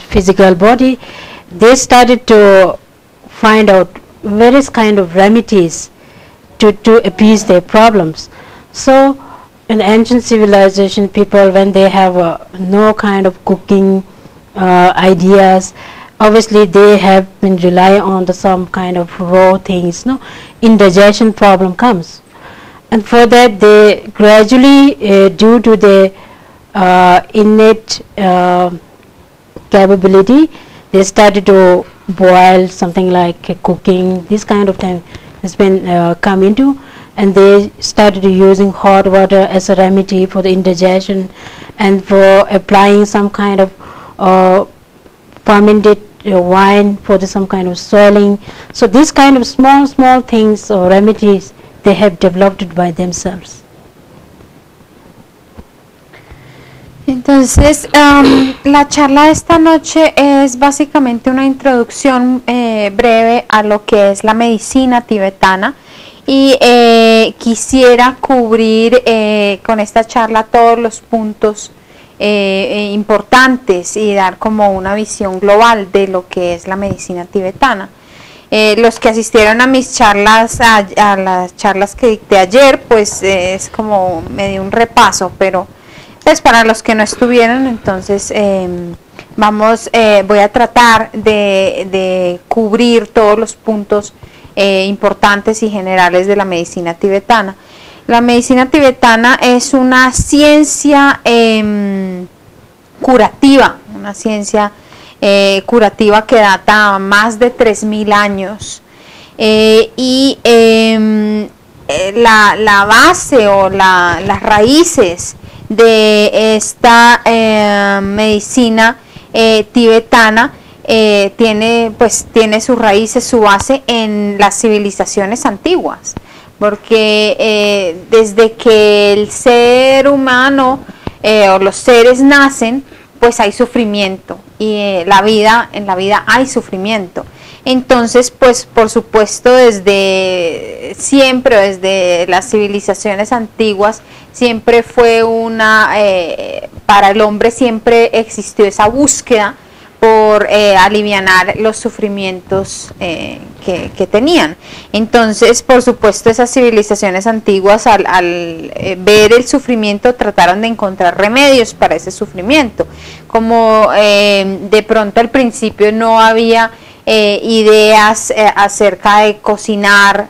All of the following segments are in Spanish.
physical body, they started to find out various kind of remedies to appease their problems. So in ancient civilization, people, when they have no kind of cooking ideas, obviously they have been relying on some kind of raw things, no? Indigestion problem comes, and for that they gradually, due to their innate capability, they started to boil something like cooking. This kind of thing has been come into, and they started using hot water as a remedy for the indigestion, and for applying some kind of fermented wine for some kind of swelling. So these kind of small things or remedies, they have developed it by themselves. Entonces, la charla de esta noche es básicamente una introducción breve a lo que es la medicina tibetana, y quisiera cubrir con esta charla todos los puntos importantes y dar como una visión global de lo que es la medicina tibetana. Los que asistieron a mis charlas, a las charlas que dicté ayer, pues es como medio un repaso, pero pues para los que no estuvieron, entonces voy a tratar de cubrir todos los puntos importantes y generales de la medicina tibetana. La medicina tibetana es una ciencia curativa, que data más de 3000 años, y la base o las raíces de esta medicina tibetana tiene sus raíces, su base en las civilizaciones antiguas, porque desde que el ser humano o los seres nacen, pues hay sufrimiento, y en la vida hay sufrimiento. Entonces, pues por supuesto, desde siempre, desde las civilizaciones antiguas, siempre fue para el hombre siempre existió esa búsqueda por alivianar los sufrimientos que tenían. Entonces, por supuesto, esas civilizaciones antiguas, al ver el sufrimiento, trataron de encontrar remedios para ese sufrimiento. Como de pronto al principio no había ideas acerca de cocinar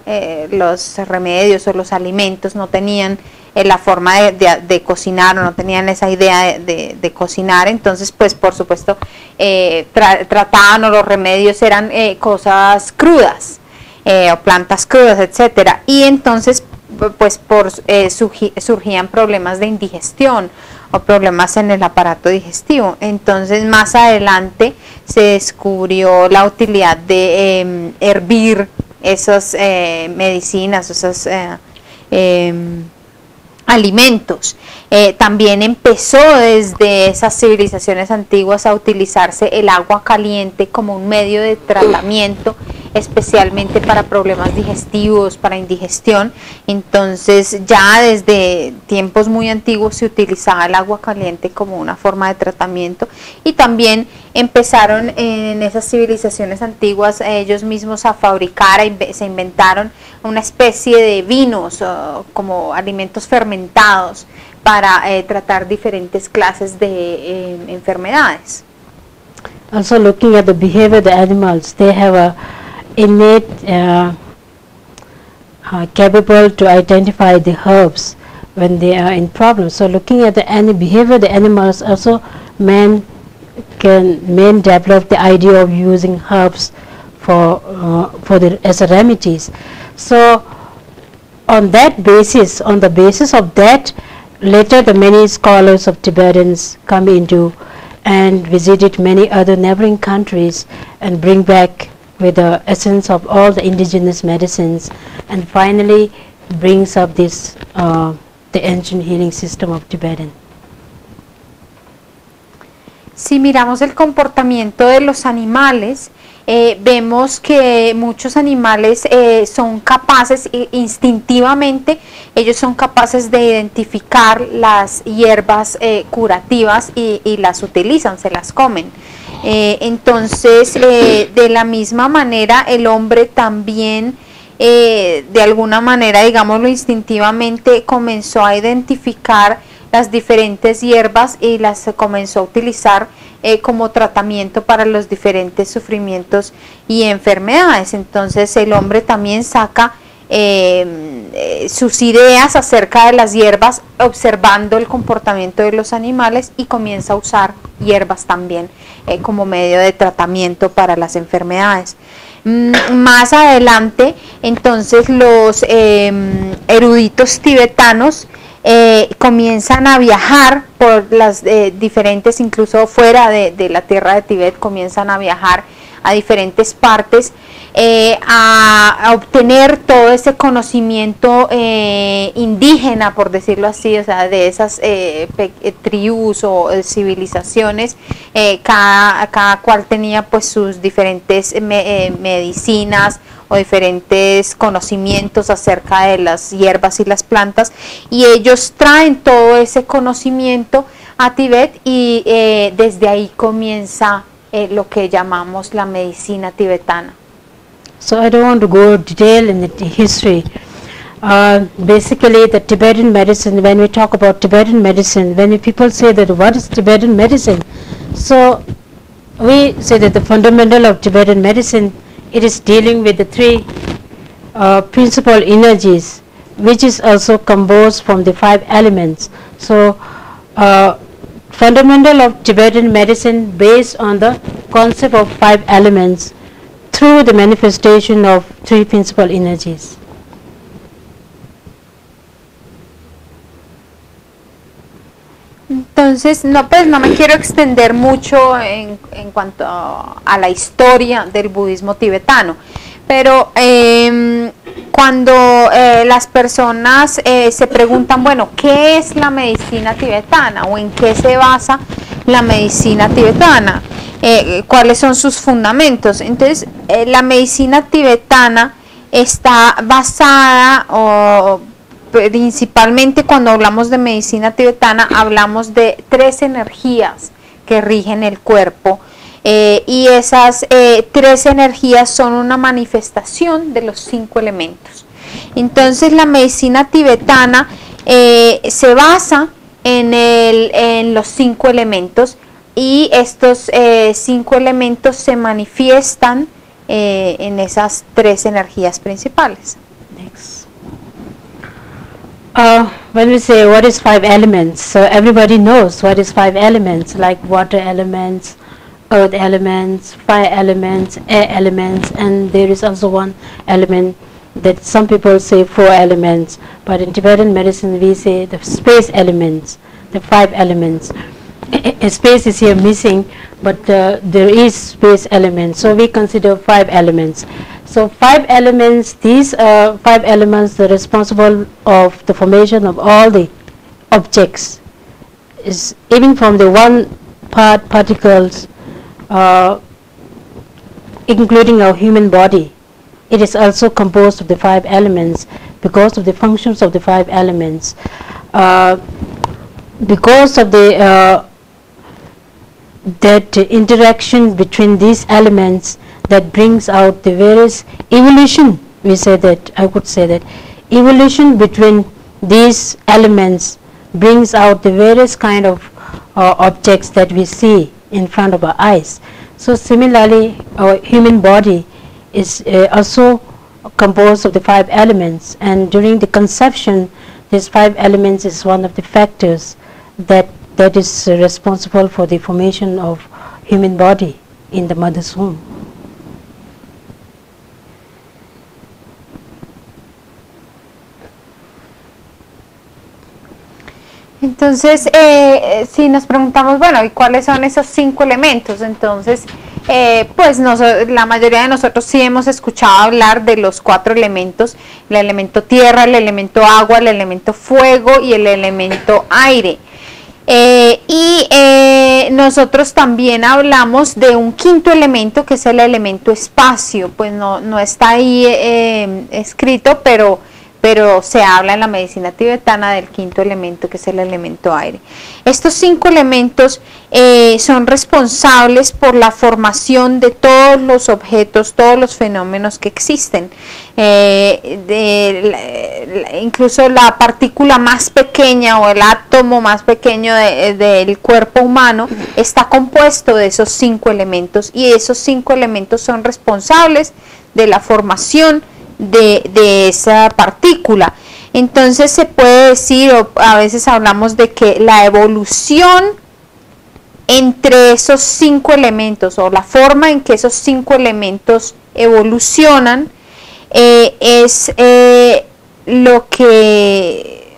los remedios o los alimentos, no tenían la forma de cocinar, o no tenían esa idea de cocinar, entonces pues por supuesto trataban, o los remedios eran cosas crudas o plantas crudas, etcétera, y entonces pues surgían problemas de indigestión o problemas en el aparato digestivo. Entonces más adelante se descubrió la utilidad de hervir esas medicinas, esos alimentos. También empezó desde esas civilizaciones antiguas a utilizarse el agua caliente como un medio de tratamiento, especialmente para problemas digestivos, para indigestión. Entonces ya desde tiempos muy antiguos se utilizaba el agua caliente como una forma de tratamiento, y también empezaron en esas civilizaciones antiguas ellos mismos a fabricar, se inventaron una especie de vinos como alimentos fermentados para tratar diferentes clases de enfermedades. Also, looking at the behavior of the animals, they have a innate capable to identify the herbs when they are in problems. So looking at the behavior of the animals, also men develop the idea of using herbs as remedies. So on the basis of that, later the many scholars of Tibetans come into and visited many other neighboring countries and bring back with the essence of all the indigenous medicines, and finally brings up this the ancient healing system of Tibetan. Si miramos el comportamiento de los animales, vemos que muchos animales son capaces, instintivamente, ellos son capaces de identificar las hierbas curativas y las utilizan, se las comen. Entonces, de la misma manera, el hombre también, de alguna manera, digámoslo instintivamente, comenzó a identificar las diferentes hierbas y las comenzó a utilizar como tratamiento para los diferentes sufrimientos y enfermedades. Entonces el hombre también saca sus ideas acerca de las hierbas observando el comportamiento de los animales y comienza a usar hierbas también como medio de tratamiento para las enfermedades. Más adelante, entonces, los eruditos tibetanos comienzan a viajar por las diferentes, incluso fuera de la tierra de Tibet, comienzan a viajar a diferentes partes a obtener todo ese conocimiento indígena, por decirlo así, o sea, de esas tribus o civilizaciones. Cada cual tenía pues sus diferentes medicinas o diferentes conocimientos acerca de las hierbas y las plantas, y ellos traen todo ese conocimiento a Tibet y desde ahí comienza lo que llamamos la medicina tibetana. So I don't want to go detail in the history. Basically, the Tibetan medicine, when we talk about Tibetan medicine, when people say that what is Tibetan medicine, so we say that the fundamental of Tibetan medicine, it is dealing with the three principal energies, which is also composed from the 5 elements. So fundamental of Tibetan medicine based on the concept of 5 elements through the manifestation of 3 principal energies. Entonces, no me quiero extender mucho en cuanto a la historia del budismo tibetano, pero cuando las personas se preguntan, bueno, ¿qué es la medicina tibetana o en qué se basa la medicina tibetana? ¿Cuáles son sus fundamentos? Entonces, la medicina tibetana está basada, o principalmente cuando hablamos de medicina tibetana, hablamos de 3 energías que rigen el cuerpo, y esas 3 energías son una manifestación de los 5 elementos. Entonces la medicina tibetana se basa en los 5 elementos, y estos 5 elementos se manifiestan en esas 3 energías principales. Next. When we say what is 5 elements, so everybody knows what is 5 elements, like water elements, earth elements, fire elements, air elements, and there is also one element that some people say 4 elements, but in Tibetan medicine we say the space elements, the 5 elements. Space is here missing, but there is space elements, so we consider 5 elements. So 5 elements, these 5 elements are responsible of the formation of all the objects, is even from the one part particles, including our human body. It is also composed of the 5 elements because of the functions of the 5 elements. Because of the that interaction between these elements that brings out the various evolution, we say that, I could say that evolution between these elements brings out the various kind of objects that we see in front of our eyes. So similarly, our human body is also composed of the 5 elements, and during the conception, these 5 elements is one of the factors that is responsible for the formation of human body in the mother's womb. Entonces, si nos preguntamos, bueno, ¿y cuáles son esos 5 elementos? Entonces, pues la mayoría de nosotros sí hemos escuchado hablar de los 4 elementos: el elemento tierra, el elemento agua, el elemento fuego y el elemento aire. Nosotros también hablamos de un quinto elemento, que es el elemento espacio. Pues no está ahí escrito, pero se habla en la medicina tibetana del quinto elemento, que es el elemento aire. Estos 5 elementos son responsables por la formación de todos los objetos, todos los fenómenos que existen. Incluso la partícula más pequeña o el átomo más pequeño del cuerpo humano está compuesto de esos 5 elementos, y esos 5 elementos son responsables de la formación de esa partícula. Entonces se puede decir, o a veces hablamos de que la evolución entre esos 5 elementos, o la forma en que esos 5 elementos evolucionan, es lo que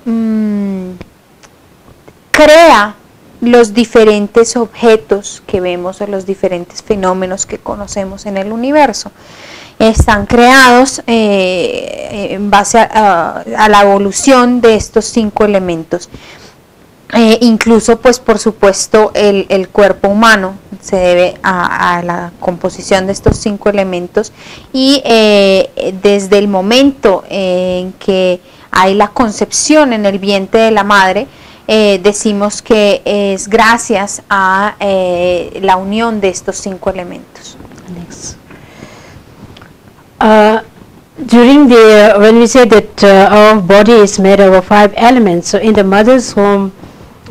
crea los diferentes objetos que vemos, o los diferentes fenómenos que conocemos en el universo. Están creados en base a la evolución de estos 5 elementos. Incluso, pues por supuesto, el cuerpo humano se debe a la composición de estos 5 elementos, y desde el momento en que hay la concepción en el vientre de la madre, decimos que es gracias a la unión de estos 5 elementos. When we say that our body is made of 5 elements, so in the mother's womb,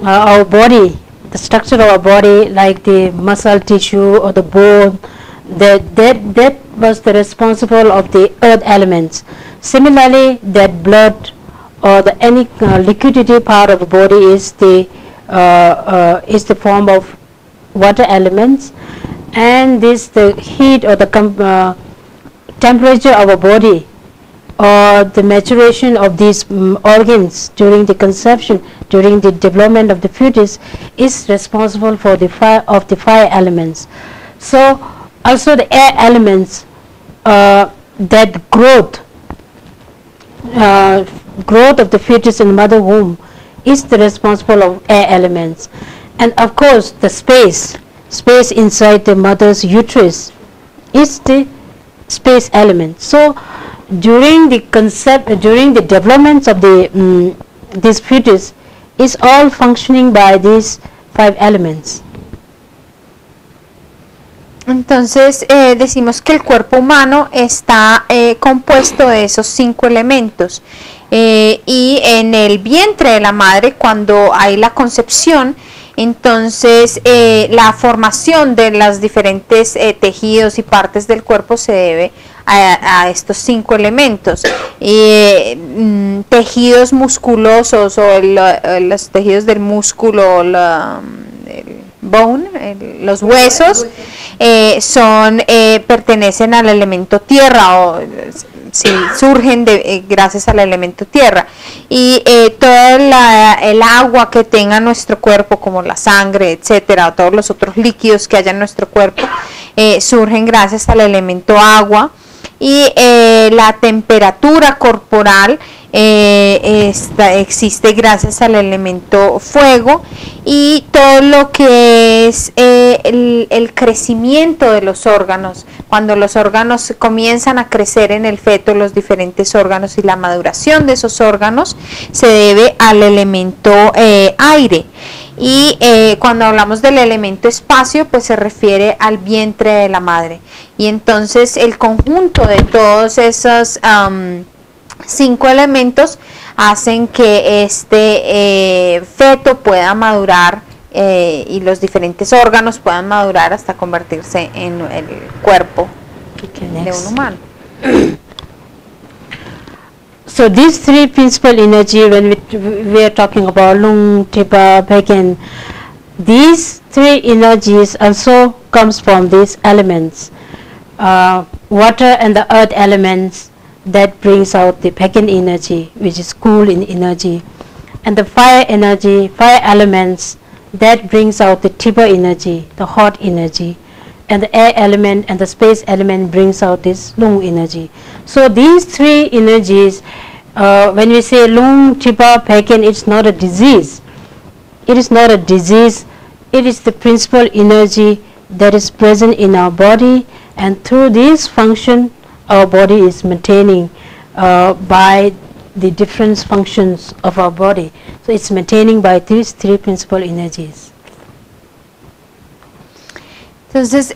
our body, the structure of our body, like the muscle tissue or the bone, that was the responsible of the earth elements. Similarly, that blood or any liquidity part of the body is the form of water elements, and the heat or the temperature of a body, or the maturation of these organs during the conception, during the development of the fetus, is responsible for the fire elements. So also the air elements, that growth of the fetus in the mother womb is the responsible of air elements. And of course the space inside the mother's uterus is the space element. So during the development of this fetus is all functioning by these 5 elements. Entonces decimos que el cuerpo humano está compuesto de esos 5 elementos, y en el vientre de la madre, cuando hay la concepción, entonces la formación de los diferentes tejidos y partes del cuerpo se debe a estos 5 elementos. Tejidos musculosos, o los tejidos del músculo, el bone, los huesos, pertenecen al elemento tierra, o surgen gracias al elemento tierra, y todo el agua que tenga nuestro cuerpo, como la sangre, etcétera, o todos los otros líquidos que haya en nuestro cuerpo, surgen gracias al elemento agua, y la temperatura corporal existe gracias al elemento fuego, y todo lo que es el crecimiento de los órganos, cuando los órganos comienzan a crecer en el feto, los diferentes órganos, y la maduración de esos órganos se debe al elemento aire. Y cuando hablamos del elemento espacio, pues se refiere al vientre de la madre. Y entonces el conjunto de todos esos 5 elementos hacen que este feto pueda madurar, y los diferentes órganos puedan madurar hasta convertirse en el cuerpo de un humano. So these 3 principal energy, when we are talking about Lung, Tipa, Pekin, these 3 energies also comes from these elements, water and the earth elements, that brings out the Pekin energy, which is cool in energy, and the fire energy, fire elements, that brings out the Tipa energy, the hot energy, and the air element and the space element brings out this Lung energy. So these 3 energies, when we say Lung, Tipa, Pekin, it's not a disease. It is not a disease. It is the principal energy that is present in our body, and through this function our body is maintaining by the different functions of our body. So it's maintaining by these three principal energies. Entonces,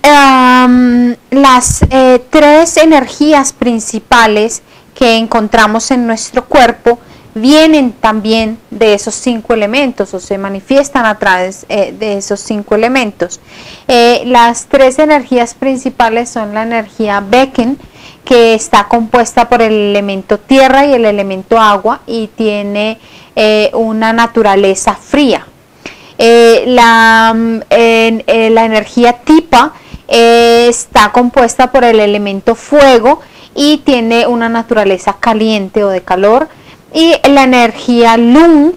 las tres energías principales que encontramos en nuestro cuerpo vienen también de esos 5 elementos o se manifiestan a través de esos 5 elementos. Las tres energías principales son la energía Becken, que está compuesta por el elemento tierra y el elemento agua y tiene una naturaleza fría. La energía Tipa está compuesta por el elemento fuego y tiene una naturaleza caliente o de calor. Y la energía Lung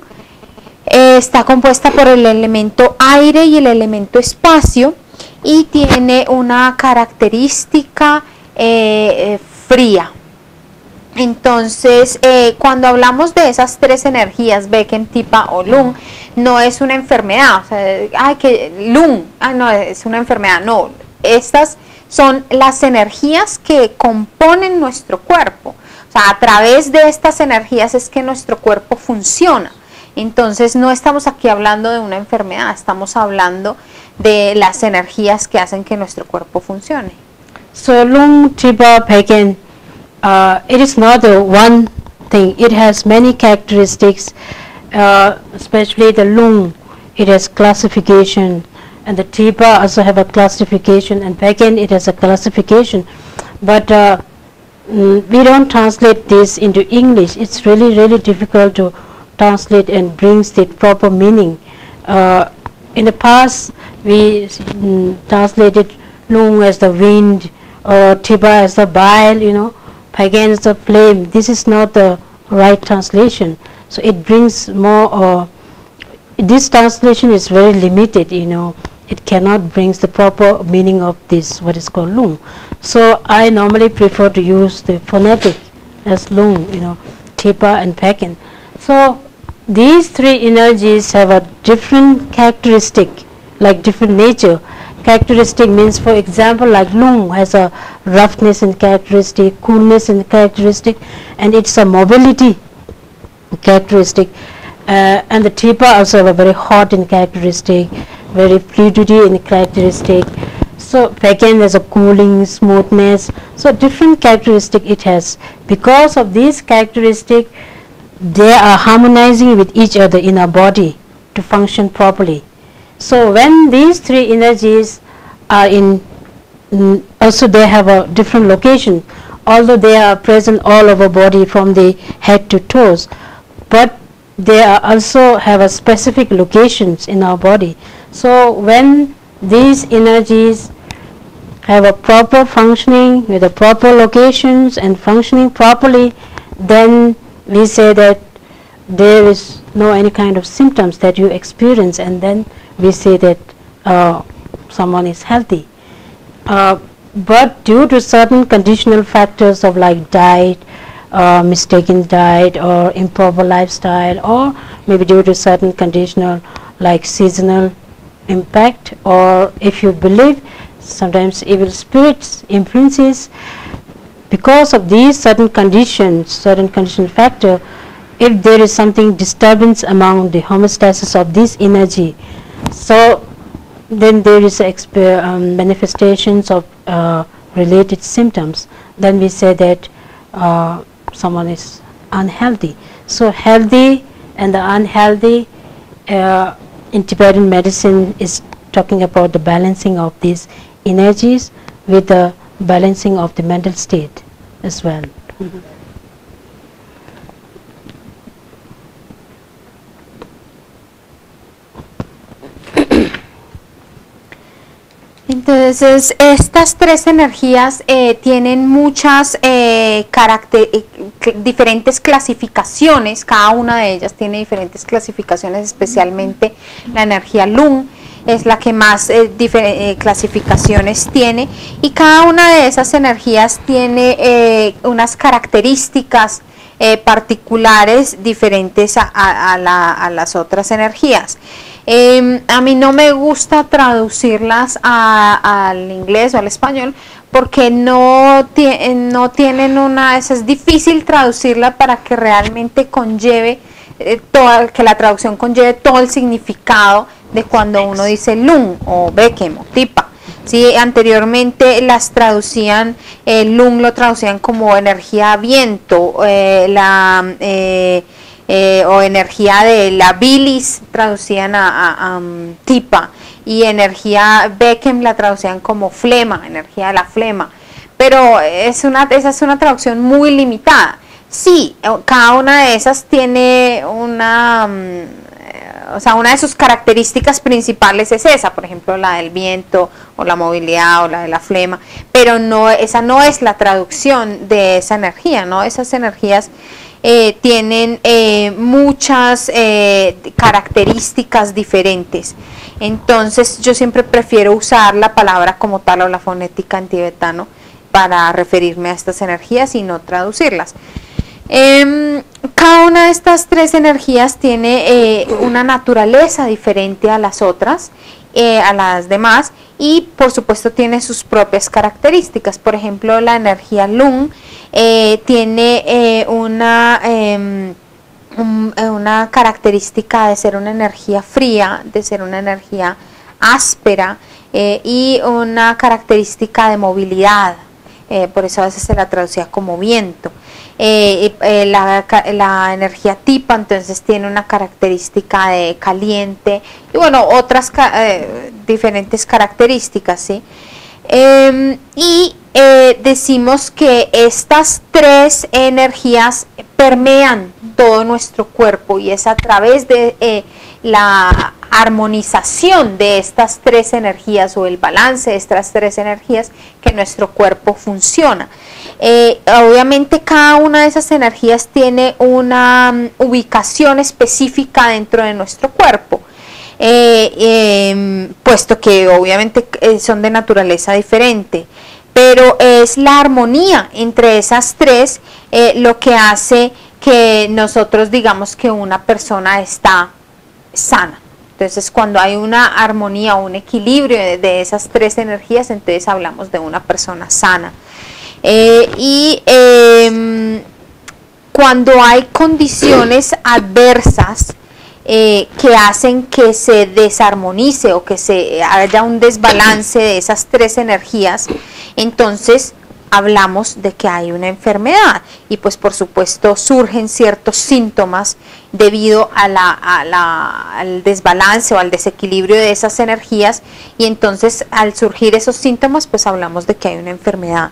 está compuesta por el elemento aire y el elemento espacio y tiene una característica fría. Entonces, cuando hablamos de esas tres energías, Becken, Tipa o Lung, no es una enfermedad, o sea, que Lung, no, es una enfermedad, no, estas son las energías que componen nuestro cuerpo. O sea, a través de estas energías es que nuestro cuerpo funciona. Entonces, no estamos aquí hablando de una enfermedad, estamos hablando de las energías que hacen que nuestro cuerpo funcione. So, Lung, Tipa, Becken, it is not a one thing. It has many characteristics, especially the Lung. It has classification, and the Tipa also have a classification, and Becken it has a classification. But we don't translate this into English. It's really difficult to translate and brings the proper meaning. In the past, we translated Lung as the wind, or Tipa as the bile, you know, Becken as the flame. This is not the right translation. So it brings more. This translation is very limited, you know. It cannot bring the proper meaning of this, what is called Lung. So I normally prefer to use the phonetic as Lung, you know, Tipa and Becken. So these three energies have a different characteristic, like different nature. Characteristic means, for example, like Lung has a roughness in characteristic, coolness in characteristic, and it's a mobility characteristic. And the Tipa also have a very hot in characteristic, very fluidity in characteristic. So Becken has a cooling, smoothness. So different characteristic it has. Because of these characteristic, they are harmonizing with each other in our body to function properly. So when these three energies are in, also they have a different location, although they are present all over body from the head to toes, but they are also have a specific locations in our body. So when these energies have a proper functioning with the proper locations and functioning properly, then we say that there is no any kind of symptoms that you experience, and then we say that someone is healthy. But due to certain conditional factors of like diet, mistaken diet or improper lifestyle, or maybe due to certain conditional like seasonal impact, or if you believe sometimes evil spirits influences, because of these certain conditions, certain conditional factor, if there is something disturbance among the homeostasis of this energy, so then there is manifestations of related symptoms, then we say that someone is unhealthy. So healthy and the unhealthy, in Tibetan medicine is talking about the balancing of these energies with the balancing of the mental state as well. Entonces, estas tres energías tienen muchas diferentes clasificaciones, cada una de ellas tiene diferentes clasificaciones, especialmente la energía Lung es la que más clasificaciones tiene, y cada una de esas energías tiene unas características particulares diferentes a las otras energías. A mí no me gusta traducirlas al inglés o al español porque no tienen es difícil traducirla para que realmente conlleve, que la traducción conlleve todo el significado de cuando uno dice lung o bekem o tipa. Sí, anteriormente las traducían, el lung lo traducían como energía viento, o energía de la bilis traducían a tipa, y energía bekem la traducían como flema, energía de la flema, pero esa es una traducción muy limitada. Sí, cada una de esas tiene una de sus características principales es esa, por ejemplo la del viento o la movilidad o la de la flema, pero esa no es la traducción de esa energía, ¿no? Esas energías tienen muchas características diferentes. Entonces yo siempre prefiero usar la palabra como tal o la fonética en tibetano para referirme a estas energías y no traducirlas. Cada una de estas tres energías tiene una naturaleza diferente a las otras, a las demás, y por supuesto tiene sus propias características. Por ejemplo, la energía lung tiene una característica de ser una energía fría, de ser una energía áspera, y una característica de movilidad, por eso a veces se la traducía como viento. La energía tipa entonces tiene una característica de caliente y bueno, otras diferentes características, ¿sí? Decimos que estas tres energías permean todo nuestro cuerpo y es a través de la armonización de estas tres energías o el balance de estas tres energías que nuestro cuerpo funciona. Obviamente cada una de esas energías tiene una ubicación específica dentro de nuestro cuerpo, puesto que obviamente son de naturaleza diferente, pero es la armonía entre esas tres lo que hace que nosotros digamos que una persona está sana. Entonces cuando hay una armonía o un equilibrio de esas tres energías, entonces hablamos de una persona sana. Cuando hay condiciones adversas que hacen que se desarmonice o que haya un desbalance de esas tres energías, entonces hablamos de que hay una enfermedad y pues por supuesto surgen ciertos síntomas debido al desbalance o al desequilibrio de esas energías, y entonces al surgir esos síntomas pues hablamos de que hay una enfermedad.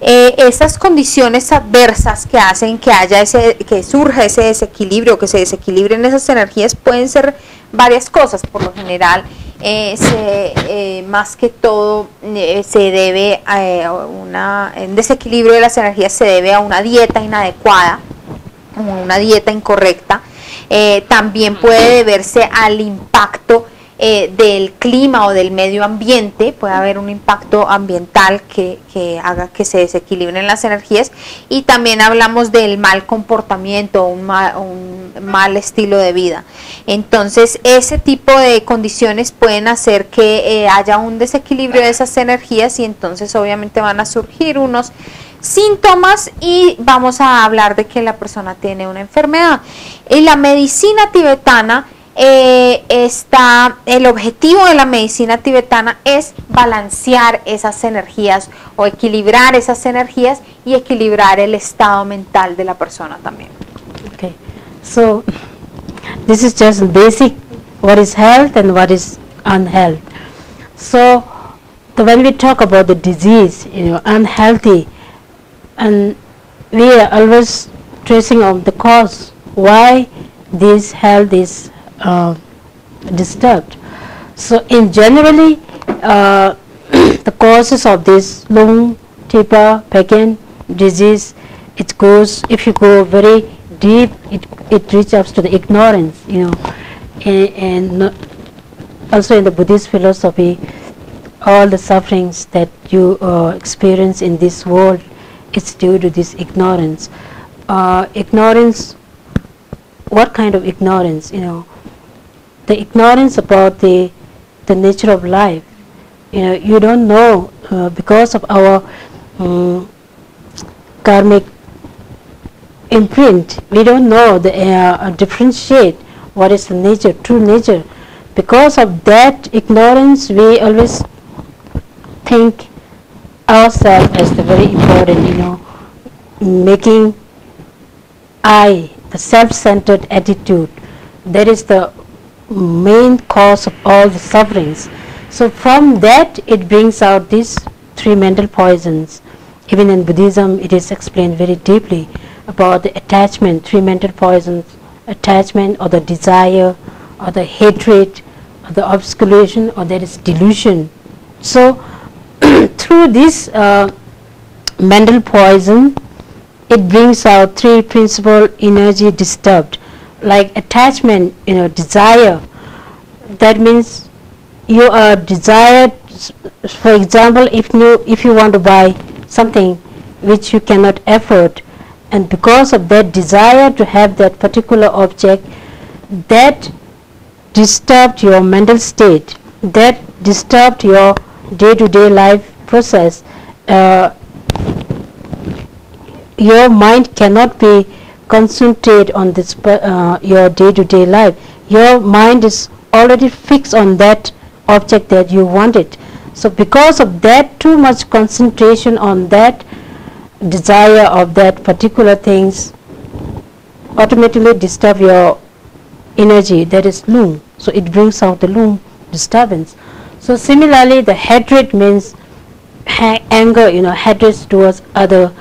Esas condiciones adversas que hacen que surja ese desequilibrio, que se desequilibren esas energías, pueden ser varias cosas. Por lo general más que todo se debe un desequilibrio de las energías se debe a una dieta inadecuada, una dieta incorrecta. También puede deberse al impacto del clima o del medio ambiente. Puede haber un impacto ambiental que haga que se desequilibren las energías, y también hablamos del mal comportamiento, un mal estilo de vida. Entonces ese tipo de condiciones pueden hacer que haya un desequilibrio de esas energías, y entonces obviamente van a surgir unos síntomas y vamos a hablar de que la persona tiene una enfermedad. En la medicina tibetana el objetivo de la medicina tibetana es balancear esas energías o equilibrar esas energías y equilibrar el estado mental de la persona también. Okay, so this is just basic what is health and what is unhealth. So when we talk about the disease, unhealthy, and we are always tracing of the cause why this health is disturbed. So in generally the causes of this lung, tipa, Bekem disease, it goes, if you go very deep, it reaches up to the ignorance, and also in the Buddhist philosophy, all the sufferings that you experience in this world, it's due to this ignorance. Ignorance, what kind of ignorance? the ignorance about the nature of life. You don't know because of our karmic imprint. We don't know the differentiate what is the nature, true nature. Because of that ignorance, we always think ourselves as the very important, making I, the self-centered attitude, that is the main cause of all the sufferings. So from that it brings out these three mental poisons. Even in Buddhism it is explained very deeply about the attachment, three mental poisons, attachment or the desire or the hatred or the obscuration or that is delusion. So through this mental poison, it brings out three principal energy disturbed, like attachment, desire. That means you are desired. For example, if you want to buy something which you cannot afford, and because of that desire to have that particular object, that disturbed your mental state, that disturbed your day-to-day life process. Your mind cannot be concentrate on this your day-to-day life. Your mind is already fixed on that object that you wanted. So because of that too much concentration on that desire of that particular things, automatically disturb your energy, that is lung. So it brings out the lung disturbance. So similarly, the hatred means anger, hatred towards other.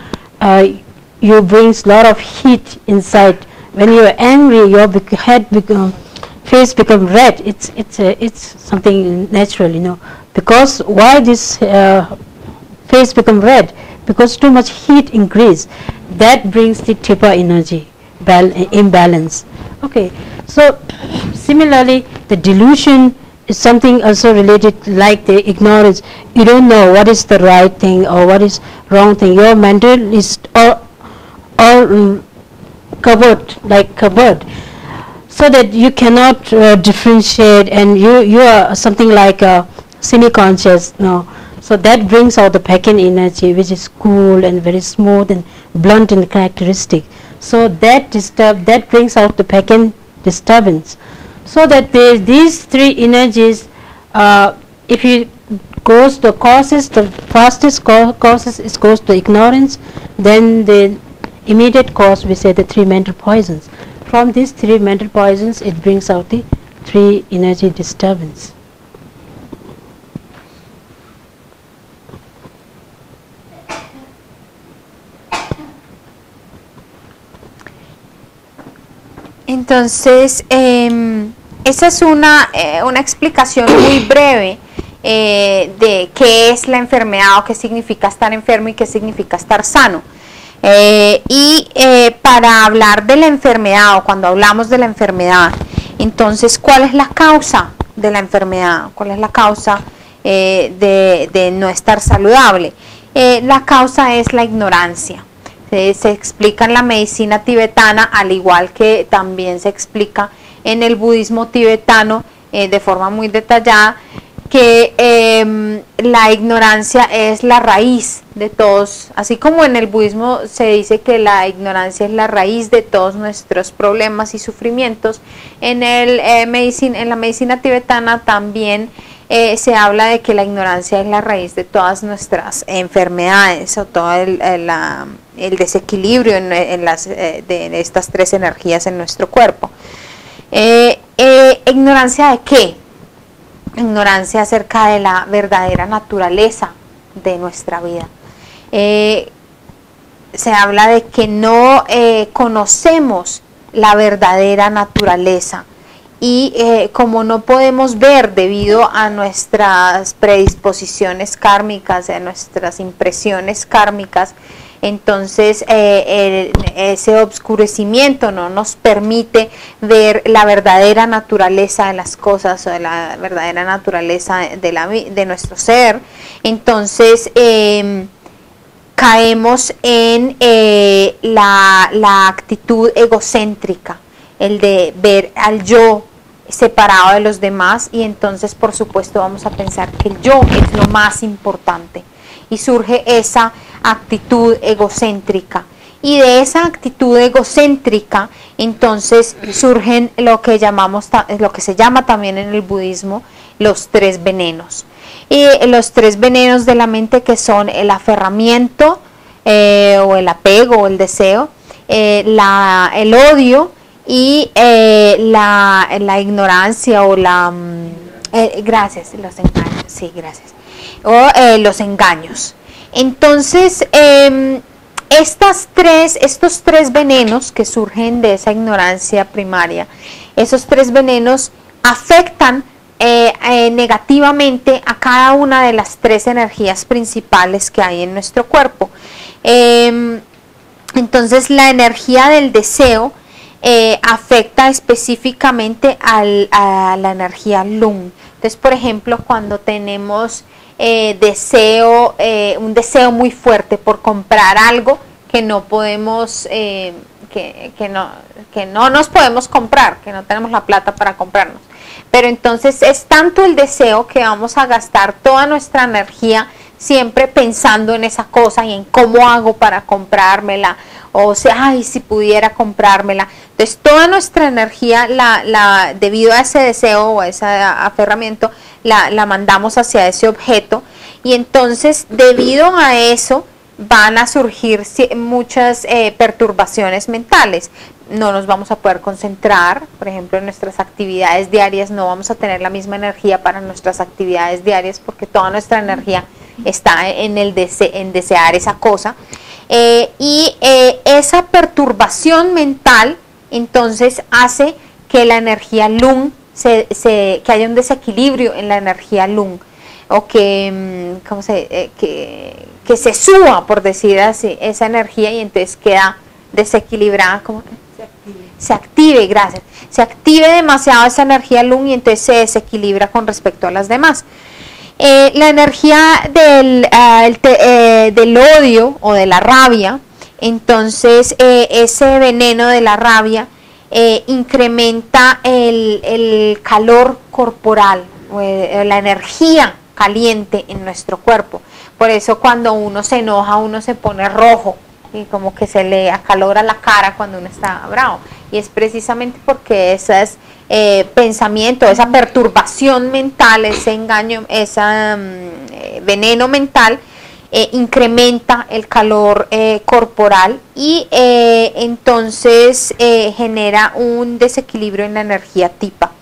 You brings lot of heat inside. When you are angry, your face become red. It's something natural, because why this face become red? Because too much heat increase. That brings the Thipa energy imbalance. Okay, so similarly, the delusion is something also related like the ignorance. You don't know what is the right thing or what is wrong thing. Your mental is all covered, like covered, so that you cannot differentiate, and you are something like semi-conscious. So that brings out the Pekin energy, which is cool and very smooth and blunt in characteristic. So that brings out the Pekin disturbance. So that these three energies, if you goes the causes, the fastest causes is goes to ignorance, then the immediate cause we say the three mental poisons. From these three mental poisons, it brings out the three energy disturbance. Entonces, esa es una explicación muy breve de qué es la enfermedad o qué significa estar enfermo y qué significa estar sano. Para hablar de la enfermedad o cuando hablamos de la enfermedad, entonces, ¿cuál es la causa de la enfermedad? ¿Cuál es la causa de no estar saludable? La causa es la ignorancia. Se explica en la medicina tibetana, al igual que también se explica en el budismo tibetano de forma muy detallada, que la ignorancia es la raíz de todos, así como en el budismo se dice que la ignorancia es la raíz de todos nuestros problemas y sufrimientos, en la medicina tibetana también se habla de que la ignorancia es la raíz de todas nuestras enfermedades o todo el desequilibrio de estas tres energías en nuestro cuerpo. ¿Ignorancia de qué? Ignorancia acerca de la verdadera naturaleza de nuestra vida. Se habla de que no conocemos la verdadera naturaleza y como no podemos ver debido a nuestras predisposiciones kármicas, a nuestras impresiones kármicas, entonces ese obscurecimiento no nos permite ver la verdadera naturaleza de las cosas o de la verdadera naturaleza de nuestro ser. Entonces caemos en la actitud egocéntrica, el de ver al yo separado de los demás, y entonces por supuesto vamos a pensar que el yo es lo más importante y surge esa actitud egocéntrica, y de esa actitud egocéntrica entonces surgen lo que se llama también en el budismo los 3 venenos, y los 3 venenos de la mente, que son el aferramiento o el apego o el deseo, el odio y la ignorancia o gracias, los engaños, sí, gracias, o los engaños. Entonces, estos 3 venenos que surgen de esa ignorancia primaria, esos 3 venenos afectan negativamente a cada una de las 3 energías principales que hay en nuestro cuerpo. Entonces, la energía del deseo afecta específicamente a la energía lung. Entonces, por ejemplo, cuando tenemos un deseo muy fuerte por comprar algo que no podemos, que no nos podemos comprar, que no tenemos la plata para comprarnos, pero entonces es tanto el deseo que vamos a gastar toda nuestra energía siempre pensando en esa cosa y en cómo hago para comprármela, o sea, ay, si pudiera comprármela. Entonces toda nuestra energía, debido a ese deseo o a ese aferramiento, la mandamos hacia ese objeto, y entonces debido a eso van a surgir muchas perturbaciones mentales. No nos vamos a poder concentrar, por ejemplo, en nuestras actividades diarias, no vamos a tener la misma energía para nuestras actividades diarias, porque toda nuestra energía está en desear esa cosa, y esa perturbación mental entonces hace que la energía lung, que haya un desequilibrio en la energía lung, o que se suba, por decir así, esa energía, y entonces queda desequilibrada, como se active, gracias, se active demasiado esa energía lung, y entonces se desequilibra con respecto a las demás. La energía del odio o de la rabia, entonces ese veneno de la rabia incrementa el calor corporal, la energía caliente en nuestro cuerpo. Por eso cuando uno se enoja, uno se pone rojo y como que se le acalora la cara cuando uno está bravo, y es precisamente porque ese pensamiento, esa perturbación mental, ese engaño, ese veneno mental incrementa el calor corporal, y entonces genera un desequilibrio en la energía tipa.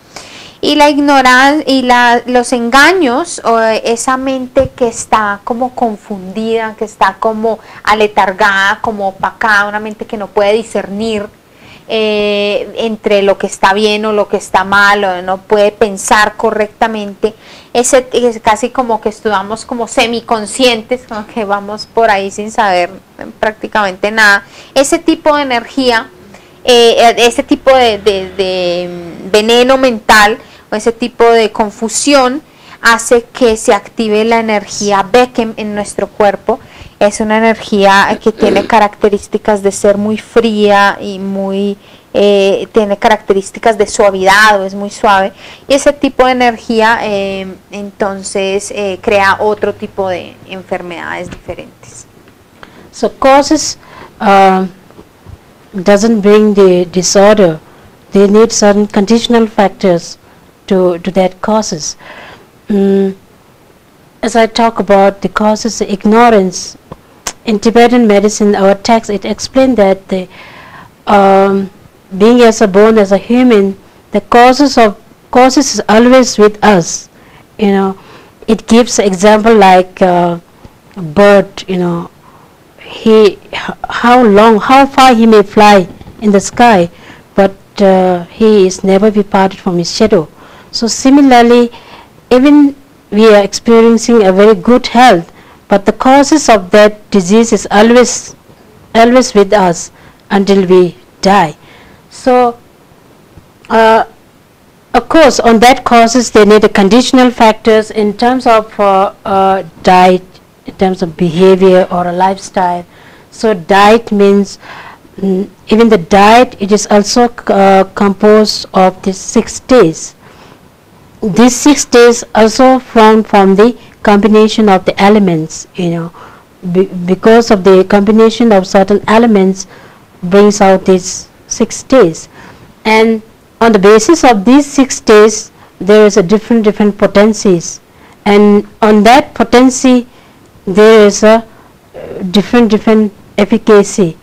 Y la ignorancia y los engaños, o esa mente que está como confundida, que está como aletargada, como opacada, una mente que no puede discernir entre lo que está bien o lo que está mal, o no puede pensar correctamente, es casi como que estamos como semiconscientes, como que vamos por ahí sin saber prácticamente nada. Ese tipo de energía, ese tipo de veneno mental, o ese tipo de confusión, hace que se active la energía Bechem en nuestro cuerpo. Es una energía que tiene características de ser muy fría y tiene características de suavidad, o es muy suave, y ese tipo de energía entonces crea otro tipo de enfermedades diferentes. So causes doesn't bring the disorder. They need certain conditional factors to that causes. As I talk about the causes, ignorance, in Tibetan medicine, our text, it explained that the being born as a human, the causes is always with us. You know, it gives example like bird. You know, how far he may fly in the sky, but he is never be parted from his shadow. So similarly, even we are experiencing a very good health, but the causes of that disease is always with us until we die. So of course on that causes they need a conditional factors in terms of diet, in terms of behavior or a lifestyle. So diet means even the diet, it is also composed of these 6 days. these 6 days also formed from the combination of the elements, because of the combination of certain elements brings out these 6 days. And on the basis of these 6 days, there is a different potencies, and on that potency there is a different efficacy.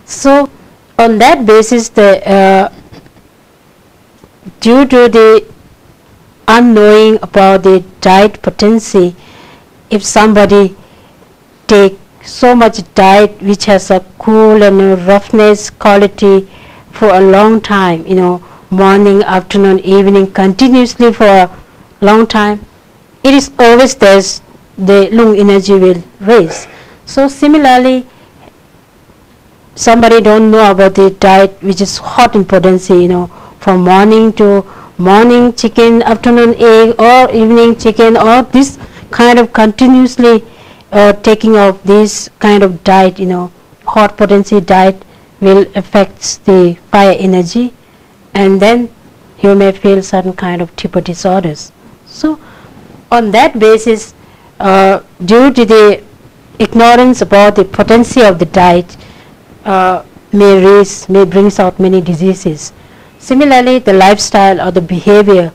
So on that basis, the due to the unknowing about the diet potency, if somebody take so much diet which has a cool and roughness quality for a long time, morning, afternoon, evening, continuously for a long time, it is always the lung energy will raise. So similarly, somebody don't know about the diet which is hot in potency, from morning to morning chicken, afternoon egg, or evening chicken, or this kind of continuously taking of this kind of diet, hot potency diet will affect the fire energy, and then you may feel certain kind of tipo disorders. So on that basis, due to the ignorance about the potency of the diet, may brings out many diseases. Similarly, the lifestyle or the behavior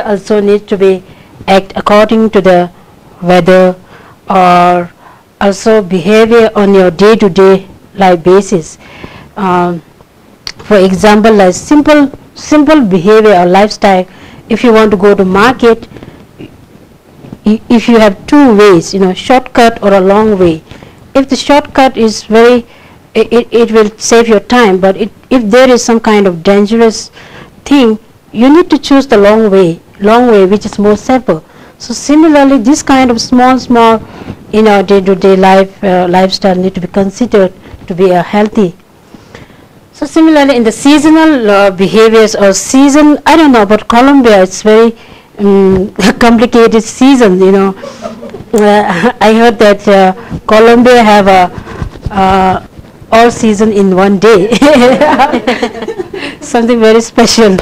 also needs to be act according to the weather, or also behavior on your day-to-day life basis. For example, like simple behavior or lifestyle. If you want to go to market, if you have two ways, shortcut or a long way. If the shortcut is it will save your time, but if there is some kind of dangerous thing, you need to choose the long way which is more safer. So similarly, this kind of small day-to-day lifestyle need to be considered to be healthy. So similarly, in the seasonal behaviors or season, I don't know about Colombia, it's very complicated season, I heard that Colombia have a all season in one day. Something very special.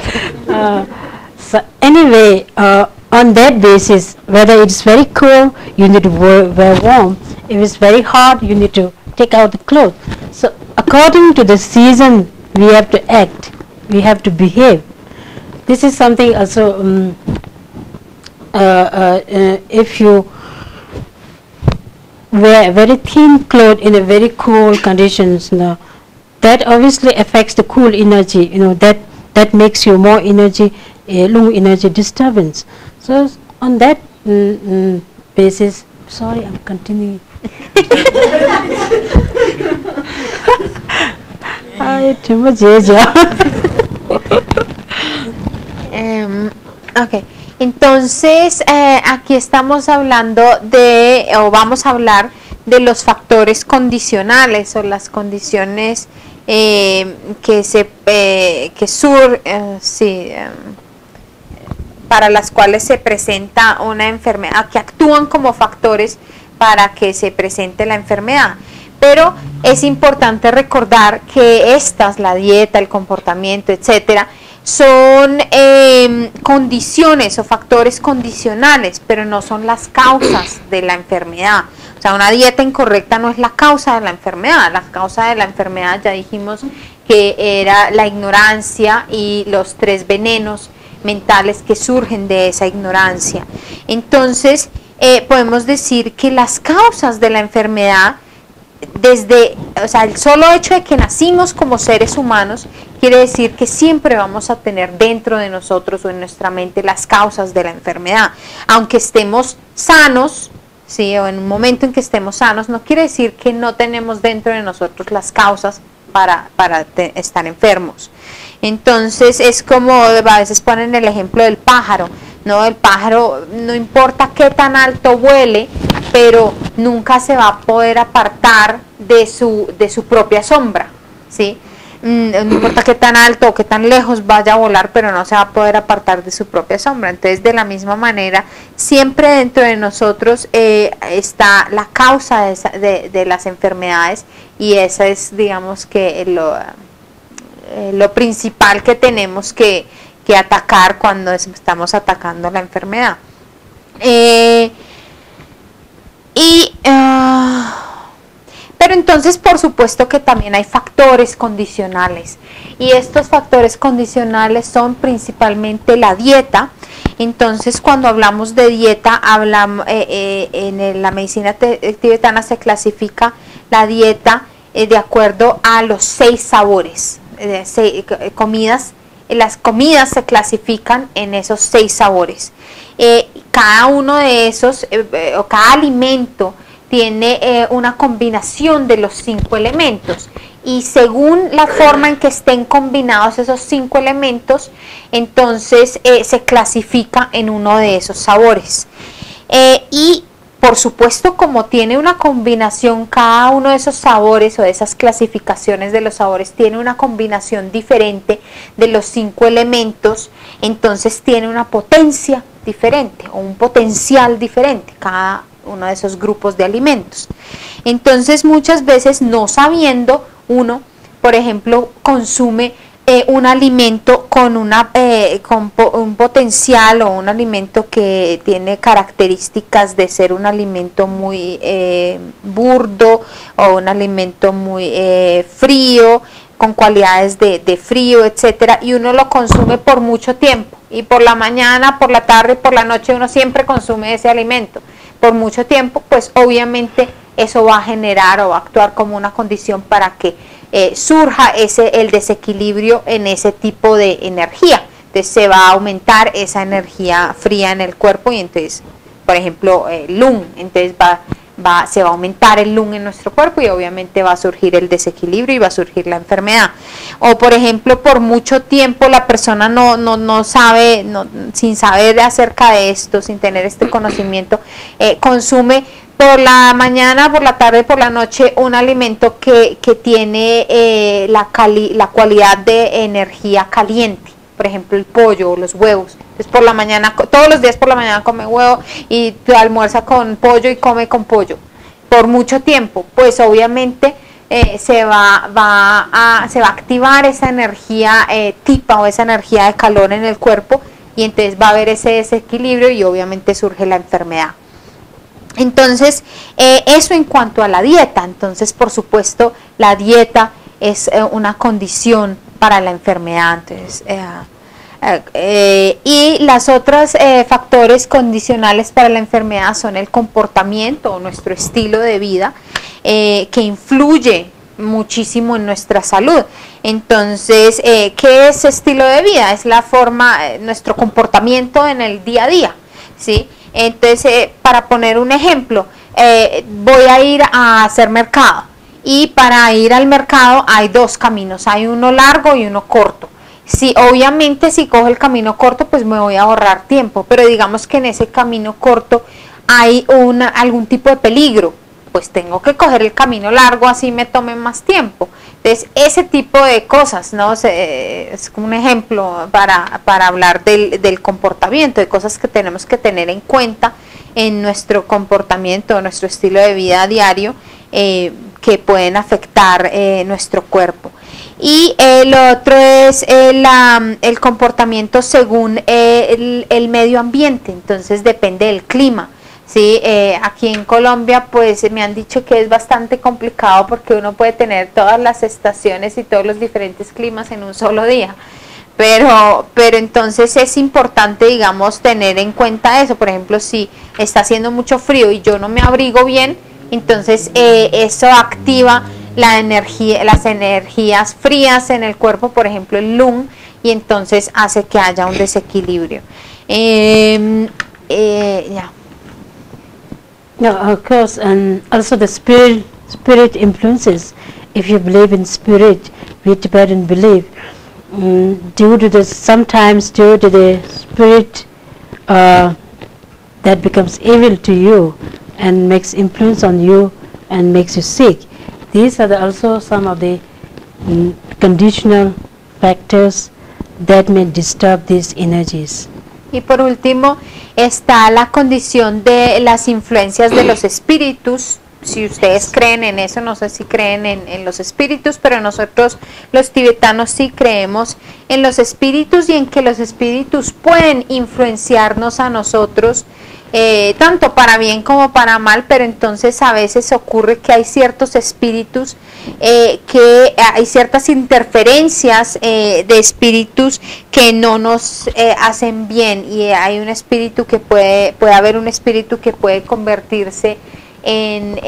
So anyway, on that basis, whether it's very cool, you need to wear warm. If it's very hot, you need to take out the clothes. So according to the season, we have to act, we have to behave. This is something also, if you wear very thin clothes in a very cool conditions, that obviously affects the cool energy, that makes you more energy, lung energy disturbance. So on that basis, sorry, I'm continuing. Okay. Entonces, aquí estamos hablando o vamos a hablar de los factores condicionales o las condiciones para las cuales se presenta una enfermedad, que actúan como factores para que se presente la enfermedad. Pero es importante recordar que la dieta, el comportamiento, etcétera, son condiciones o factores condicionales, pero no son las causas de la enfermedad. O sea, una dieta incorrecta no es la causa de la enfermedad. La causa de la enfermedad, ya dijimos que era la ignorancia y los 3 venenos mentales que surgen de esa ignorancia. Entonces, podemos decir que las causas de la enfermedad, el solo hecho de que nacimos como seres humanos, quiere decir que siempre vamos a tener dentro de nosotros o en nuestra mente las causas de la enfermedad. Aunque estemos sanos, ¿sí? O en un momento en que estemos sanos, no quiere decir que no tenemos dentro de nosotros las causas para estar enfermos. Entonces es como a veces ponen el ejemplo del pájaro, ¿no? El pájaro, no importa qué tan alto vuele, pero nunca se va a poder apartar de su propia sombra, ¿sí? No importa qué tan alto o qué tan lejos vaya a volar, pero no se va a poder apartar de su propia sombra. Entonces, de la misma manera, siempre dentro de nosotros está la causa de las enfermedades, y esa es, digamos, que lo principal que tenemos que que atacar cuando estamos atacando la enfermedad. Pero entonces, por supuesto que también hay factores condicionales, y estos factores condicionales son principalmente la dieta. Entonces, cuando hablamos de dieta, hablamos, en la medicina tibetana se clasifica la dieta de acuerdo a los 6 sabores, comidas. Las comidas se clasifican en esos 6 sabores. Cada uno de esos, o cada alimento, tiene una combinación de los 5 elementos, y según la forma en que estén combinados esos 5 elementos, entonces se clasifica en uno de esos sabores. Y por supuesto, como tiene una combinación, cada uno de esos sabores o de esas clasificaciones de los sabores tiene una combinación diferente de los 5 elementos, entonces tiene una potencia diferente o un potencial diferente cada uno de esos grupos de alimentos. Entonces, muchas veces, no sabiendo, uno, por ejemplo, consume un alimento con un potencial, o un alimento que tiene características de ser un alimento muy burdo, o un alimento muy frío, con cualidades de frío, etcétera, y uno lo consume por mucho tiempo, y por la mañana, por la tarde, por la noche uno siempre consume ese alimento por mucho tiempo, pues obviamente eso va a generar o va a actuar como una condición para que surja el desequilibrio en ese tipo de energía. Entonces se va a aumentar esa energía fría en el cuerpo, y entonces, por ejemplo, Lung, entonces se va a aumentar el Lung en nuestro cuerpo, y obviamente va a surgir el desequilibrio y va a surgir la enfermedad. O por ejemplo, por mucho tiempo la persona no sabe, sin saber acerca de esto, sin tener este conocimiento, consume por la mañana, por la tarde, por la noche un alimento que tiene la cualidad de energía caliente. Por ejemplo, el pollo o los huevos. Entonces, por la mañana, todos los días por la mañana come huevo, y almuerza con pollo y come con pollo por mucho tiempo, pues obviamente se va a activar esa energía tipa, o esa energía de calor en el cuerpo, y entonces va a haber ese desequilibrio, y obviamente surge la enfermedad. Entonces, eso en cuanto a la dieta. Entonces, por supuesto, la dieta es una condición para la enfermedad. Entonces, y las otras factores condicionales para la enfermedad son el comportamiento o nuestro estilo de vida, que influye muchísimo en nuestra salud. Entonces, ¿qué es estilo de vida? Es la forma, nuestro comportamiento en el día a día, ¿sí? Entonces, para poner un ejemplo, voy a ir a hacer mercado, y para ir al mercado hay 2 caminos, hay uno largo y uno corto. Obviamente, si cojo el camino corto, pues me voy a ahorrar tiempo, pero digamos que en ese camino corto hay algún tipo de peligro, pues tengo que coger el camino largo, así me tome más tiempo. Entonces, ese tipo de cosas, ¿no? Es como un ejemplo para hablar del comportamiento, de cosas que tenemos que tener en cuenta en nuestro comportamiento, nuestro estilo de vida diario, que pueden afectar nuestro cuerpo. Y lo otro es el comportamiento según el medio ambiente. Entonces depende del clima, ¿sí? Aquí en Colombia pues me han dicho que es bastante complicado, porque uno puede tener todas las estaciones y todos los diferentes climas en un solo día. Pero entonces es importante, digamos, tener en cuenta eso. Por ejemplo, si está haciendo mucho frío y yo no me abrigo bien, entonces eso activa las energías frías en el cuerpo, por ejemplo el Lung, y entonces hace que haya un desequilibrio. No, of course, and also the spirit influences. If you believe in spirit, we Tibetan believe, sometimes due to the spirit that becomes evil to you and makes influence on you and makes you sick. These are also some of the conditional factors that may disturb these energies. Y por último está la condición de las influencias de los espíritus si ustedes creen en eso, no sé si creen en los espíritus, pero nosotros los tibetanos sí creemos en los espíritus y en que los espíritus pueden influenciarnos a nosotros, tanto para bien como para mal, pero entonces a veces ocurre que hay ciertos espíritus, que hay ciertas interferencias de espíritus que no nos hacen bien, y hay un espíritu que puede haber un espíritu que puede convertirse en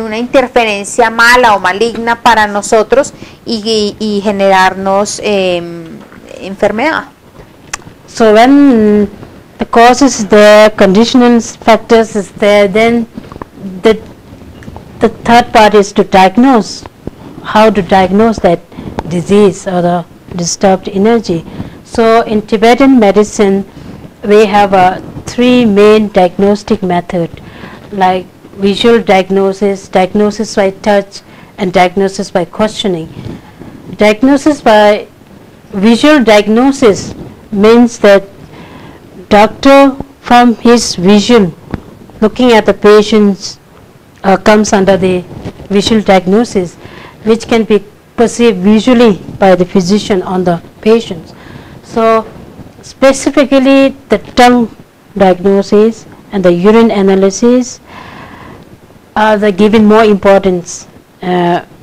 una interferencia mala o maligna para nosotros y generarnos enfermedad. So when the cause is there, conditioning factors is there, then the third part is to diagnose, how to diagnose that disease or the disturbed energy. So in Tibetan medicine, we have 3 main diagnostic methods, like visual diagnosis, diagnosis by touch, and diagnosis by questioning. Diagnosis by visual diagnosis means that doctor from his vision looking at the patients comes under the visual diagnosis, which can be perceived visually by the physician on the patients. So specifically the tongue diagnosis and the urine analysis are the given more importance,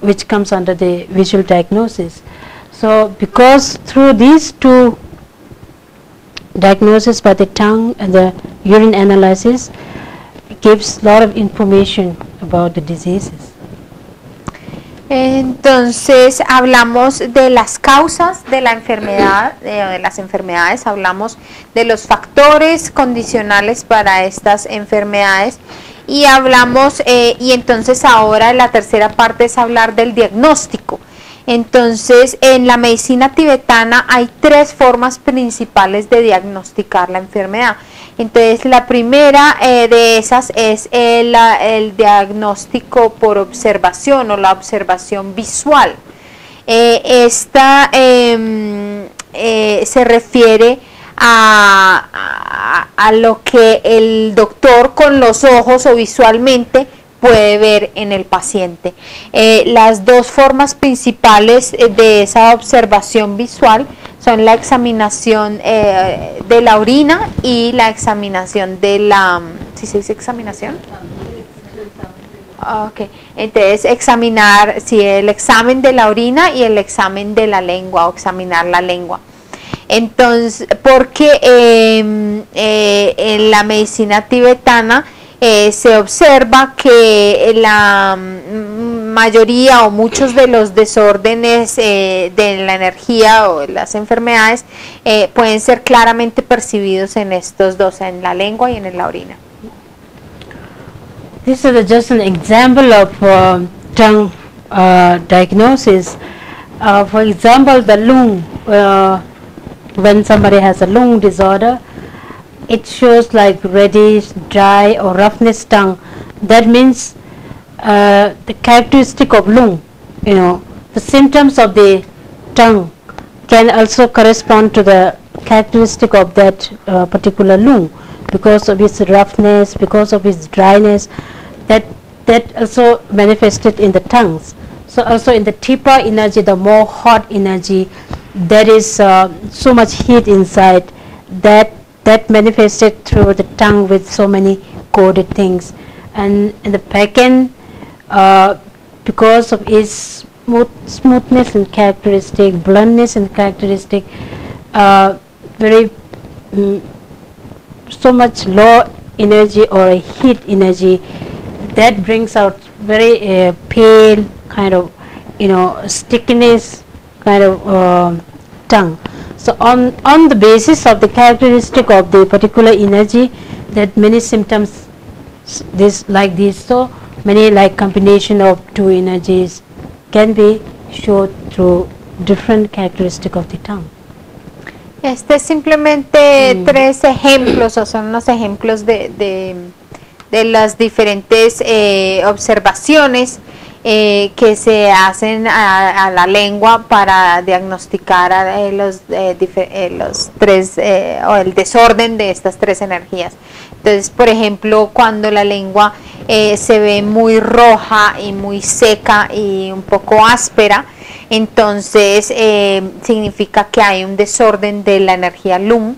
which comes under the visual diagnosis. So because through these 2 diagnosis by the tongue and the urine analysis gives a lot of information about the diseases. Entonces hablamos de las causas de la enfermedad, de las enfermedades, hablamos de los factores condicionales para estas enfermedades y hablamos, y entonces ahora la tercera parte es hablar del diagnóstico. Entonces en la medicina tibetana hay 3 formas principales de diagnosticar la enfermedad. Entonces la primera de esas es el diagnóstico por observación o la observación visual. Esta se refiere a lo que el doctor con los ojos o visualmente puede ver en el paciente. Las 2 formas principales de esa observación visual son la examinación de la orina y la examinación de la... ¿Sí se dice examinación? Okay. Entonces examinar, sí, el examen de la orina y el examen de la lengua o examinar la lengua. Entonces, porque en la medicina tibetana se observa que la mayoría o muchos de los desórdenes de la energía o las enfermedades pueden ser claramente percibidos en estos 2, en la lengua y en la orina. This is just an example of tongue diagnosis. For example, the lung, when somebody has a lung disorder, it shows like reddish, dry or roughness tongue. That means the characteristic of lung, the symptoms of the tongue can also correspond to the characteristic of that particular lung, because of its roughness, because of its dryness, that also manifested in the tongues. So also in the Tipa energy, the more hot energy, there is so much heat inside, that manifested through the tongue with so many coded things. And in the Pekin, because of its smoothness and characteristic, bluntness and characteristic, very so much low energy or heat energy, that brings out very pale kind of stickiness kind of tongue. So on the basis of the characteristic of the particular energy, that many symptoms like this, so many like combination of 2 energies can be shown through different characteristic of the tongue. Este es simplemente 3 ejemplos, o son unos ejemplos de las diferentes observaciones que se hacen a la lengua para diagnosticar los 3 o el desorden de estas 3 energías. Entonces, por ejemplo, cuando la lengua se ve muy roja y muy seca y un poco áspera, entonces significa que hay un desorden de la energía lung.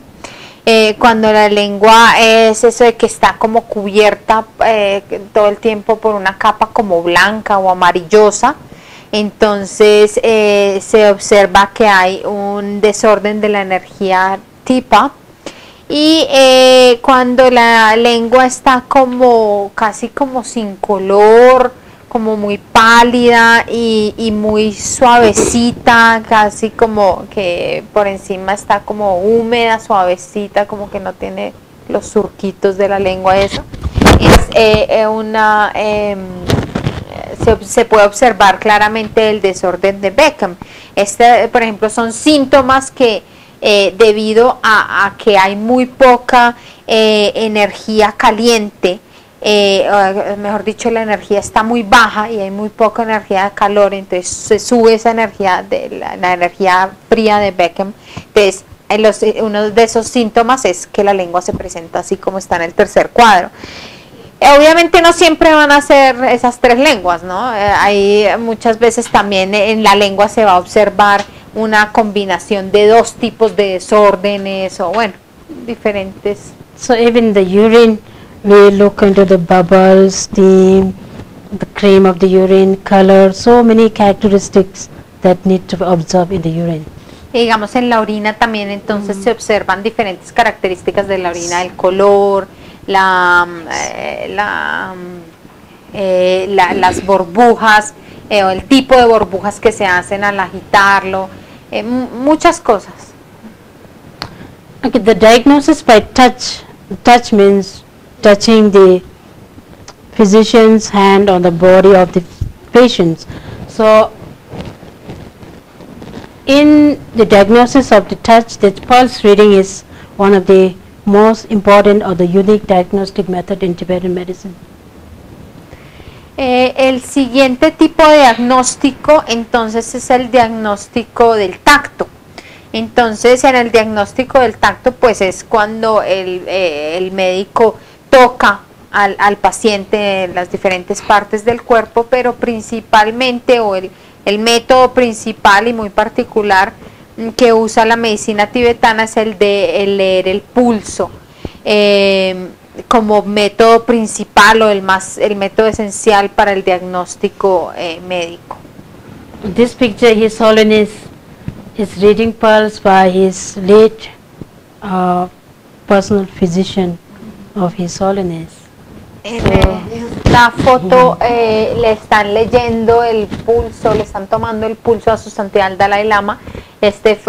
Cuando la lengua es eso de que está como cubierta todo el tiempo por una capa como blanca o amarillosa, entonces se observa que hay un desorden de la energía tipa. Y cuando la lengua está como casi como sin color, como muy pálida y muy suavecita, casi como que por encima está como húmeda, suavecita, como que no tiene los surquitos de la lengua, eso es se puede observar claramente el desorden de Beckham. Por ejemplo, son síntomas que debido a que hay muy poca energía caliente, mejor dicho, la energía está muy baja y hay muy poca energía de calor, entonces se sube esa energía de la energía fría de Beckham. Entonces uno de esos síntomas es que la lengua se presenta así como está en el tercer cuadro. Obviamente no siempre van a ser esas tres lenguas, ¿no? Hay muchas veces también en la lengua se va a observar una combinación de dos tipos de desórdenes o bueno, diferentes. So even the urine, we look into the bubbles, steam, the cream of the urine, color, so many characteristics that need to be observed in the urine. Y digamos en la orina también entonces se observan diferentes características de la orina, el color, las burbujas o el tipo de burbujas que se hacen al agitarlo, muchas cosas. Okay, the diagnosis by touch. Touch means touching the physician's hand on the body of the patients. So in the diagnosis of the touch, the pulse reading is one of the most important or the unique diagnostic method in Tibetan medicine. El siguiente tipo de diagnóstico entonces es el diagnóstico del tacto. Entonces en el diagnóstico del tacto pues es cuando el médico toca al paciente en las diferentes partes del cuerpo, pero principalmente o el método principal y muy particular que usa la medicina tibetana es el de leer el pulso como método principal o el método esencial para el diagnóstico médico. This picture, His Holiness is reading pulse by his late personal physician of His Holiness. En esta foto le están leyendo el pulso, le están tomando el pulso a su santidad el Dalai Lama. Este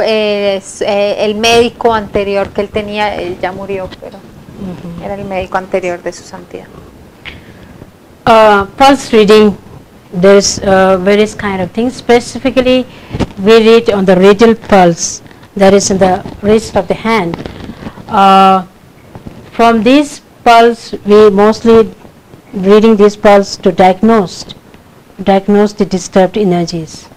es el médico anterior que él tenía, él ya murió, pero era el médico anterior de su santidad. Pulse reading, there's various kind of things. Specifically, we read on the radial pulse, that is in the wrist of the hand. From this pulse, we mostly reading this pulse to diagnose the disturbed energies.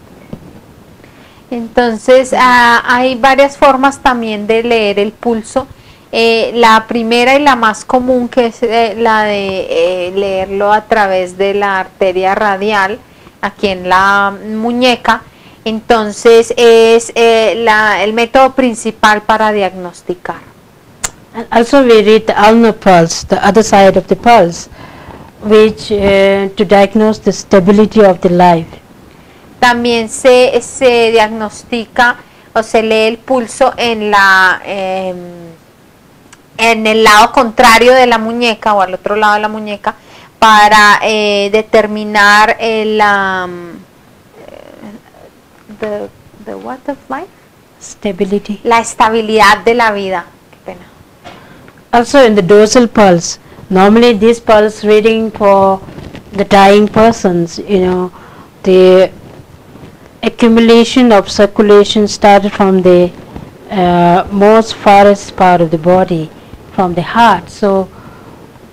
Entonces hay varias formas también de leer el pulso. La primera y la más común, que es la de leerlo a través de la arteria radial aquí en la muñeca. Entonces es el método principal para diagnosticar. And also we read the ulnar pulse, the other side of the pulse, which to diagnose the stability of the life. También se diagnostica o se lee el pulso en el lado contrario de la muñeca o al otro lado de la muñeca para determinar the what of life? Stability. La estabilidad de la vida. Qué pena. Also in the dorsal pulse, normally this pulse reading for the dying persons, the accumulation of circulation started from the most farthest part of the body, from the heart. So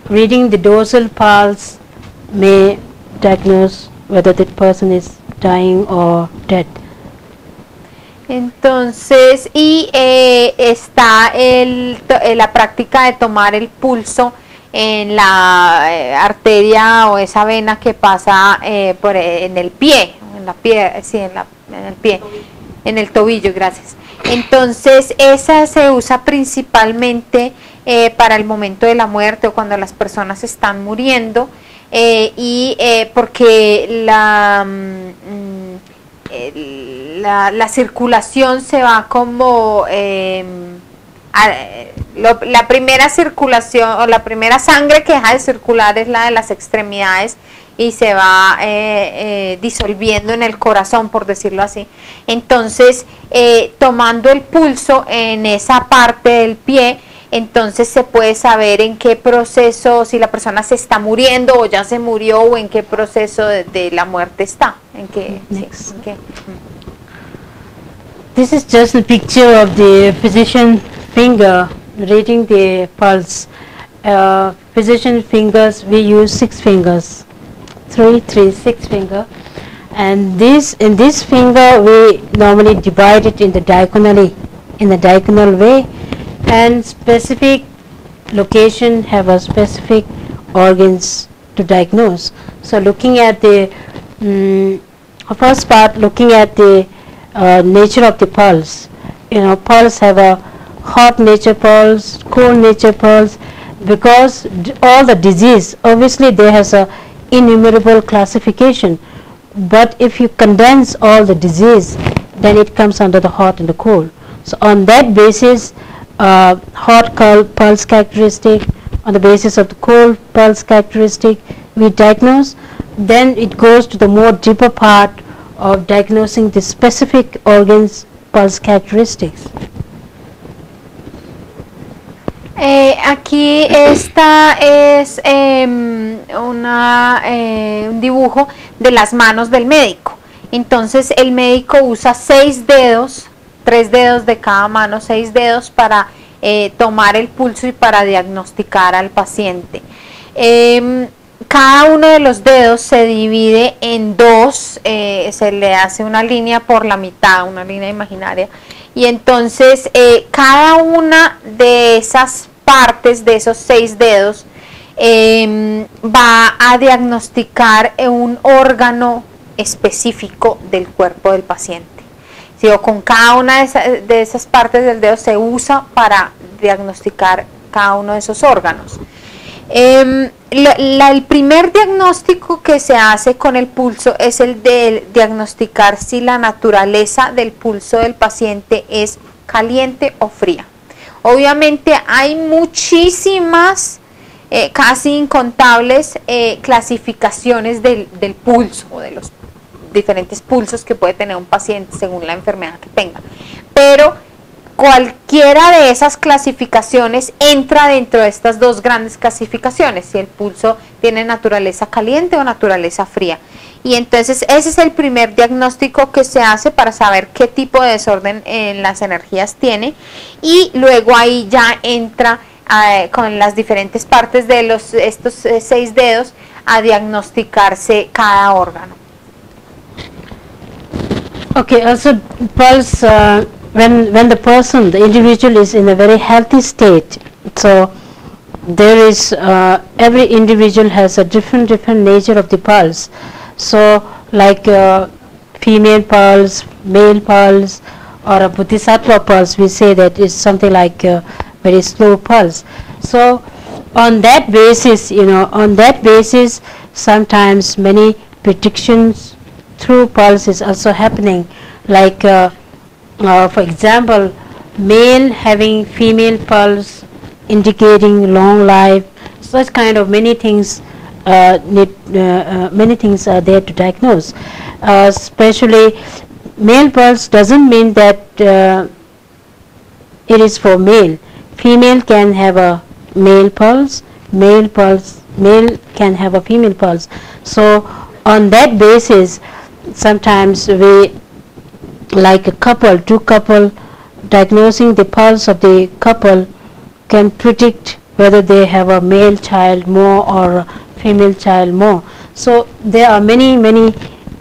reading the dorsal pulse may diagnose whether that person is dying or dead. Entonces, y está la práctica de tomar el pulso en la arteria o esa vena que pasa en el pie, en el pie, en el tobillo, gracias. Entonces esa se usa principalmente para el momento de la muerte o cuando las personas están muriendo, porque la circulación se va como la primera circulación o la primera sangre que deja de circular es la de las extremidades y se va disolviendo en el corazón, por decirlo así. Entonces, tomando el pulso en esa parte del pie, entonces se puede saber en qué proceso, si la persona se está muriendo o ya se murió, o en qué proceso de la muerte está. Next. This is just a picture of the physician finger reading the pulse. Physician fingers, we use 6 fingers, 6 finger, and in this finger we normally divide it in the diagonal way, and specific location have a specific organs to diagnose. So looking at the first part, looking at the nature of the pulse. Pulse have a hot nature pulse, cold nature pulse, because all the disease, obviously there has a innumerable classification, but if you condense all the disease, then it comes under the hot and the cold. So on that basis, hot pulse characteristic, on the basis of the cold pulse characteristic, we diagnose. Then it goes to the more deeper part of diagnosing the specific organs pulse characteristics. Aquí esta es un dibujo de las manos del médico. Entonces el médico usa 6 dedos, 3 dedos de cada mano, 6 dedos para tomar el pulso y para diagnosticar al paciente. Cada uno de los dedos se divide en 2, se le hace una línea por la mitad, una línea imaginaria, y entonces cada una de esas partes de esos 6 dedos va a diagnosticar un órgano específico del cuerpo del paciente. ¿Sí? O con cada una de esas partes del dedo se usa para diagnosticar cada uno de esos órganos. El primer diagnóstico que se hace con el pulso es el de diagnosticar si la naturaleza del pulso del paciente es caliente o fría. Obviamente hay muchísimas, casi incontables clasificaciones del pulso o de los diferentes pulsos que puede tener un paciente según la enfermedad que tenga, pero cualquiera de esas clasificaciones entra dentro de estas 2 grandes clasificaciones, si el pulso tiene naturaleza caliente o naturaleza fría. Y entonces ese es el primer diagnóstico que se hace para saber qué tipo de desorden en las energías tiene, y luego ahí ya entra con las diferentes partes de estos 6 dedos a diagnosticarse cada órgano. Okay, also pulse, when the individual is in a very healthy state, so there is every individual has a different nature of the pulse. So like female pulse, male pulse, or a bodhisattva pulse, we say that is something like a very slow pulse. So on that basis, sometimes many predictions through pulse is also happening. Like for example, male having female pulse indicating long life, such kind of many things many things are there to diagnose. Especially male pulse doesn't mean that it is for male. Female can have a male pulse, male can have a female pulse. So on that basis, sometimes we, like a couple, 2 couple, diagnosing the pulse of the couple can predict whether they have a male child more or a female child more. So there are many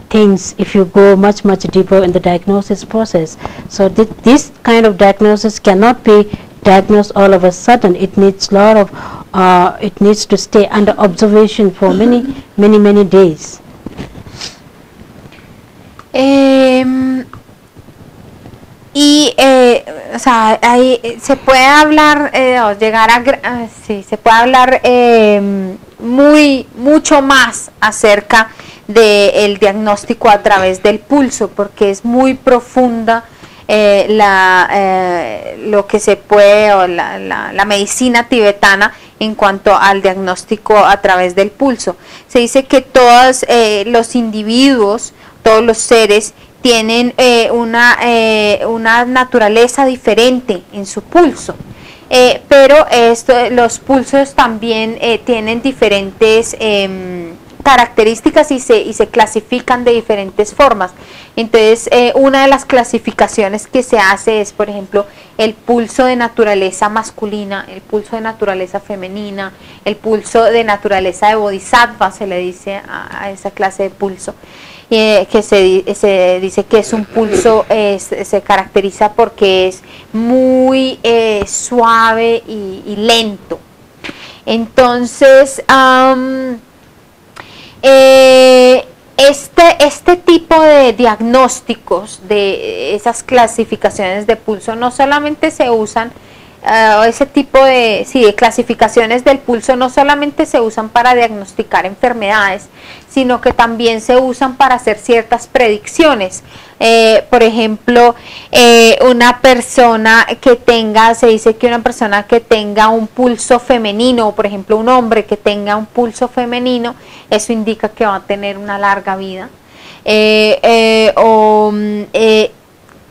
things if you go much deeper in the diagnosis process. So this kind of diagnosis cannot be diagnosed all of a sudden. It needs a lot of it needs to stay under observation for many days. O sea, ahí se puede hablar, o llegar a, sí, se puede hablar mucho más acerca del diagnóstico a través del pulso, porque es muy profunda lo que se puede, o la medicina tibetana en cuanto al diagnóstico a través del pulso. Se dice que todos los individuos, todos los seres, tienen una naturaleza diferente en su pulso, pero los pulsos también tienen diferentes características y se clasifican de diferentes formas. Entonces, una de las clasificaciones que se hace es, por ejemplo, el pulso de naturaleza masculina, el pulso de naturaleza femenina, el pulso de naturaleza de bodhisattva, se le dice a esa clase de pulso. Que se dice que es un pulso, se caracteriza porque es muy suave y lento. Entonces, este tipo de diagnósticos, de esas clasificaciones de pulso, no solamente se usan, ese tipo de clasificaciones del pulso no solamente se usan para diagnosticar enfermedades, sino que también se usan para hacer ciertas predicciones. Por ejemplo, una persona que tenga, se dice que una persona que tenga un pulso femenino, o por ejemplo un hombre que tenga un pulso femenino, eso indica que va a tener una larga vida.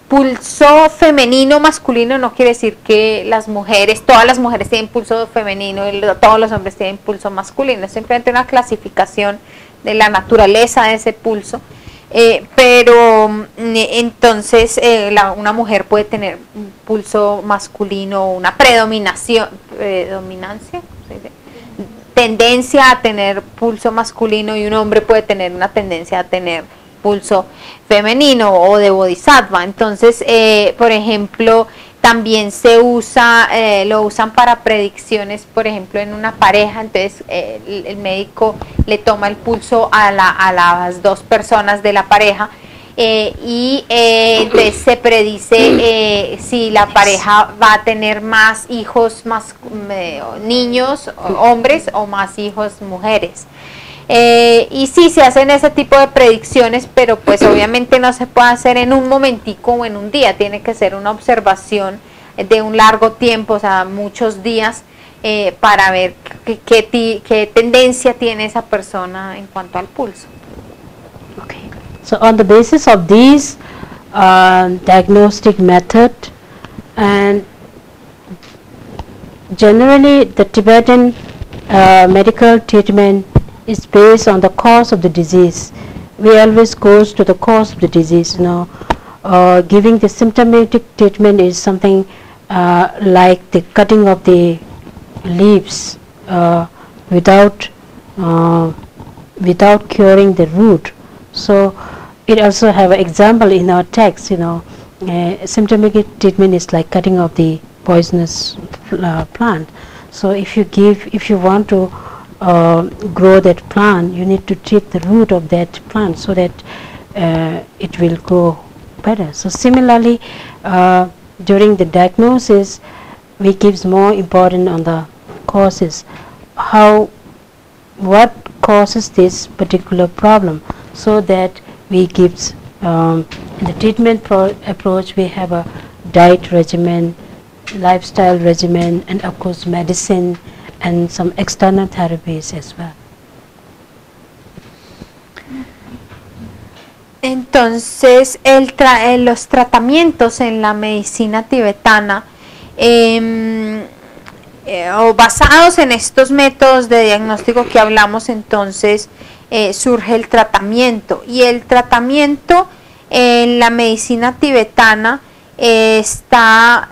Pulso femenino, masculino, no quiere decir que todas las mujeres tienen pulso femenino y todos los hombres tienen pulso masculino, es simplemente una clasificación de la naturaleza de ese pulso. Pero entonces una mujer puede tener un pulso masculino, una predominancia, tendencia a tener pulso masculino, y un hombre puede tener una tendencia a tener pulso femenino o de bodhisattva. Entonces, por ejemplo, también se usa, lo usan para predicciones, por ejemplo, en una pareja. Entonces, el médico le toma el pulso a las dos personas de la pareja, y entonces se predice si la pareja va a tener más hijos, más niños, hombres, o más hijos, mujeres. Y sí, se hacen ese tipo de predicciones, pero pues obviamente no se puede hacer en un momentico o en un día, tiene que ser una observación de un largo tiempo, o sea, muchos días, para ver qué tendencia tiene esa persona en cuanto al pulso. Okay. So on the basis of these diagnostic method, and generally the Tibetan medical treatment is based on the cause of the disease. We always goes to the cause of the disease. Giving the symptomatic treatment is something like the cutting of the leaves without curing the root. So it also have an example in our text. Symptomatic treatment is like cutting of the poisonous plant. So if you want to grow that plant, you need to treat the root of that plant so that it will grow better. So similarly, during the diagnosis, we gives more importance on the causes, what causes this particular problem, so that we gives in the treatment approach, we have a diet regimen, lifestyle regimen, and of course medicine, and some external therapies as well. Entonces, los tratamientos en la medicina tibetana, o basados en estos métodos de diagnóstico que hablamos, entonces surge el tratamiento. Y el tratamiento en la medicina tibetana está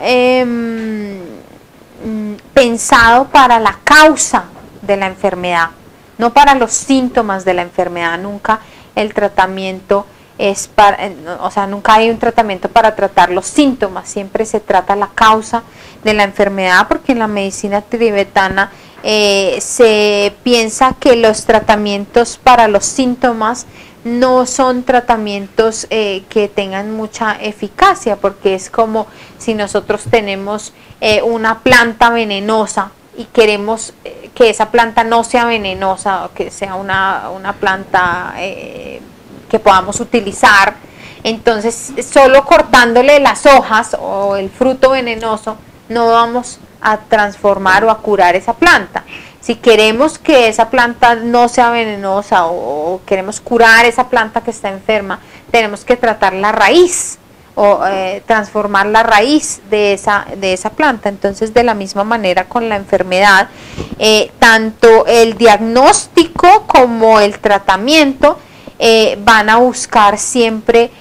pensado para la causa de la enfermedad, no para los síntomas de la enfermedad. Nunca el tratamiento es nunca hay un tratamiento para tratar los síntomas, siempre se trata la causa de la enfermedad, porque en la medicina tibetana se piensa que los tratamientos para los síntomas no son tratamientos que tengan mucha eficacia, porque es como si nosotros tenemos una planta venenosa y queremos que esa planta no sea venenosa, o que sea una planta que podamos utilizar. Entonces, solo cortándole las hojas o el fruto venenoso no vamos a transformar o a curar esa planta. Si queremos que esa planta no sea venenosa o queremos curar esa planta que está enferma, tenemos que tratar la raíz o transformar la raíz de esa planta. Entonces, de la misma manera con la enfermedad, tanto el diagnóstico como el tratamiento van a buscar siempre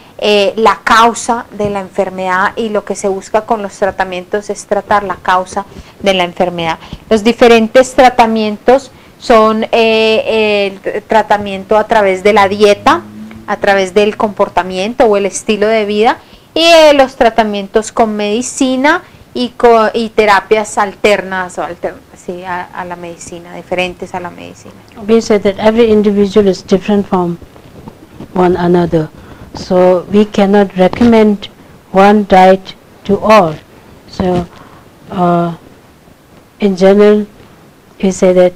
la causa de la enfermedad, y lo que se busca con los tratamientos es tratar la causa de la enfermedad. Los diferentes tratamientos son el tratamiento a través de la dieta, a través del comportamiento o el estilo de vida, y los tratamientos con medicina y terapias alternas o a la medicina, diferentes a la medicina. We said that every individual is different from one another. So we cannot recommend one diet to all. So in general, we say that,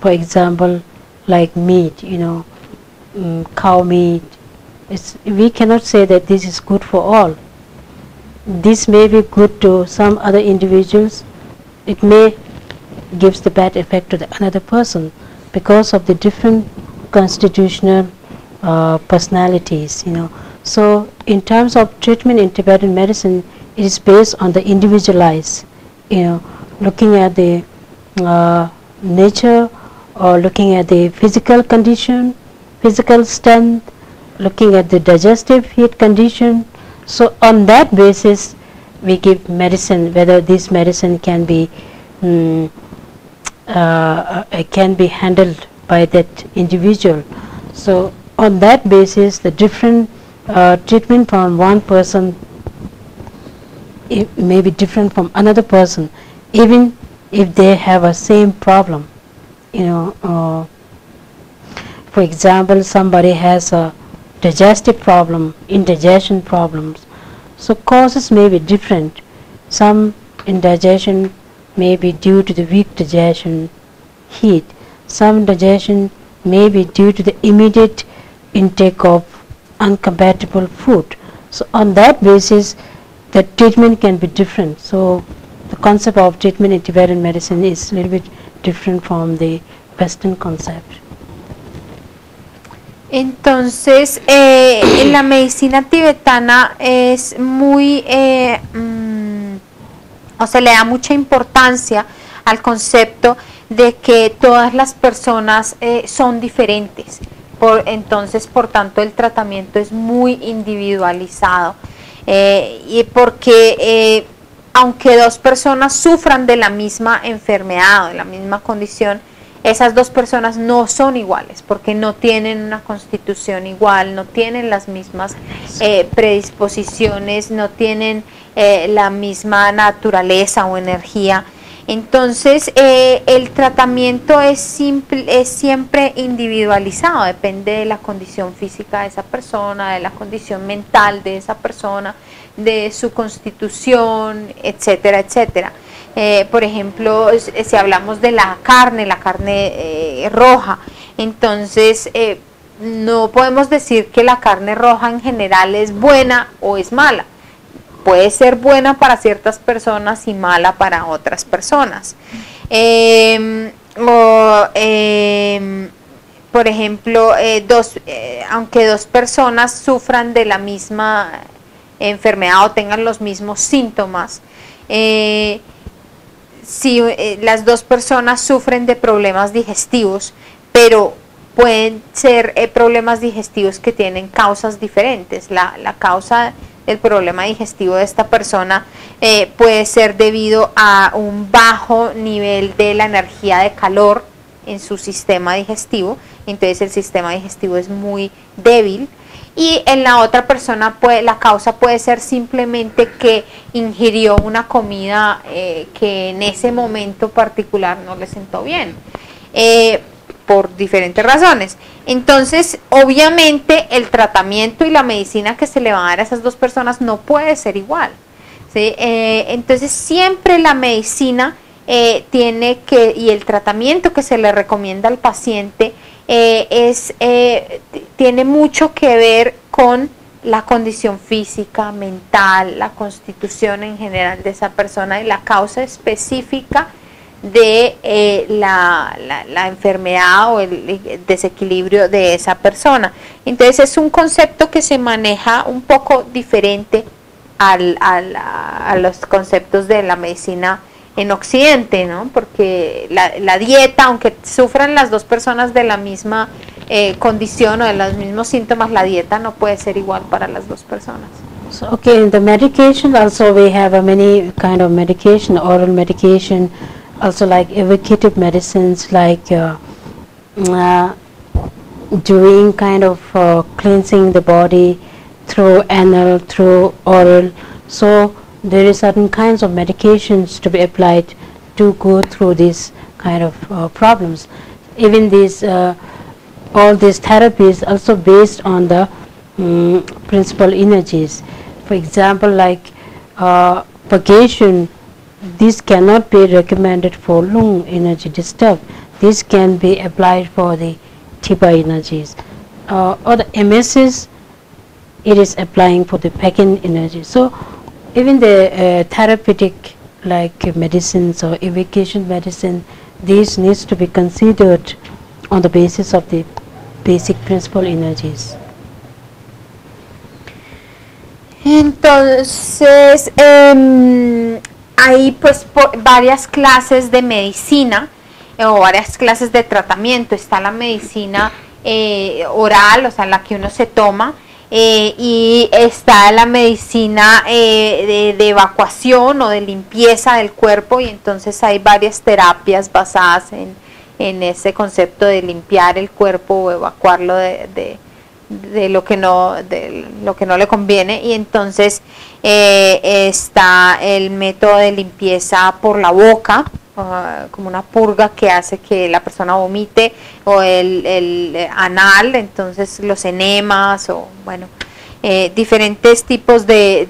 for example, like meat, cow meat, we cannot say that this is good for all. This may be good to some other individuals. It may gives the bad effect to another person because of the different constitutional personalities, So in terms of treatment in Tibetan medicine, it is based on the individualized, looking at the nature, or looking at the physical condition, physical strength, looking at the digestive heat condition. So on that basis, we give medicine, whether this medicine can be handled by that individual. So on that basis, the different treatment from one person may be different from another person, even if they have a same problem. For example, somebody has a digestive problem, indigestion problems. So causes may be different. Some indigestion may be due to the weak digestion, heat. Some indigestion may be due to the immediate intake of incompatible food. So on that basis, the treatment can be different. So the concept of treatment in Tibetan medicine is a little bit different from the Western concept. Entonces, en la medicina tibetana es muy, o se le da mucha importancia al concepto de que todas las personas son diferentes. Entonces, por tanto, el tratamiento es muy individualizado, y porque aunque dos personas sufran de la misma enfermedad o de la misma condición, esas dos personas no son iguales, porque no tienen una constitución igual, no tienen las mismas predisposiciones, no tienen la misma naturaleza o energía. Entonces, el tratamiento es siempre individualizado, depende de la condición física de esa persona, de la condición mental de esa persona, de su constitución, etcétera, etcétera. Por ejemplo, si hablamos de la carne roja, entonces no podemos decir que la carne roja en general es buena o es mala. Puede ser buena para ciertas personas y mala para otras personas. Por ejemplo, aunque dos personas sufran de la misma enfermedad o tengan los mismos síntomas, si las dos personas sufren de problemas digestivos, pero pueden ser problemas digestivos que tienen causas diferentes. La causa del problema digestivo de esta persona puede ser debido a un bajo nivel de la energía de calor en su sistema digestivo, entonces el sistema digestivo es muy débil, y en la otra persona la causa puede ser simplemente que ingirió una comida que en ese momento particular no le sentó bien, por diferentes razones. Entonces, obviamente, el tratamiento y la medicina que se le va a dar a esas dos personas no puede ser igual, ¿sí? Entonces, siempre la medicina y el tratamiento que se le recomienda al paciente tiene mucho que ver con la condición física, mental, la constitución en general de esa persona y la causa específica de la enfermedad o el desequilibrio de esa persona. Entonces es un concepto que se maneja un poco diferente a los conceptos de la medicina en Occidente, ¿no? Porque la dieta, aunque sufran las dos personas de la misma condición o de los mismos síntomas, la dieta no puede ser igual para las dos personas. So, okay, in the medication also we have a many kind of medication, oral medication, also like evocative medicines, like doing kind of cleansing the body through anal, through oral. So there is certain kinds of medications to be applied to go through these kind of problems. Even these all these therapies also based on the principal energies. For example, like purgation, this cannot be recommended for lung energy disturbed. This can be applied for the Tiba energies. Or the MSs, it is applying for the Pekin energy. So even the therapeutic like medicines or evocation medicine, these needs to be considered on the basis of the basic principal energies. Entonces, hay pues varias clases de medicina o varias clases de tratamiento. Está la medicina oral, o sea, la que uno se toma, y está la medicina de evacuación o de limpieza del cuerpo, y entonces hay varias terapias basadas en ese concepto de limpiar el cuerpo o evacuarlo de lo que no le conviene. Y entonces está el método de limpieza por la boca, como una purga que hace que la persona vomite, o el anal, entonces los enemas, o bueno, diferentes tipos de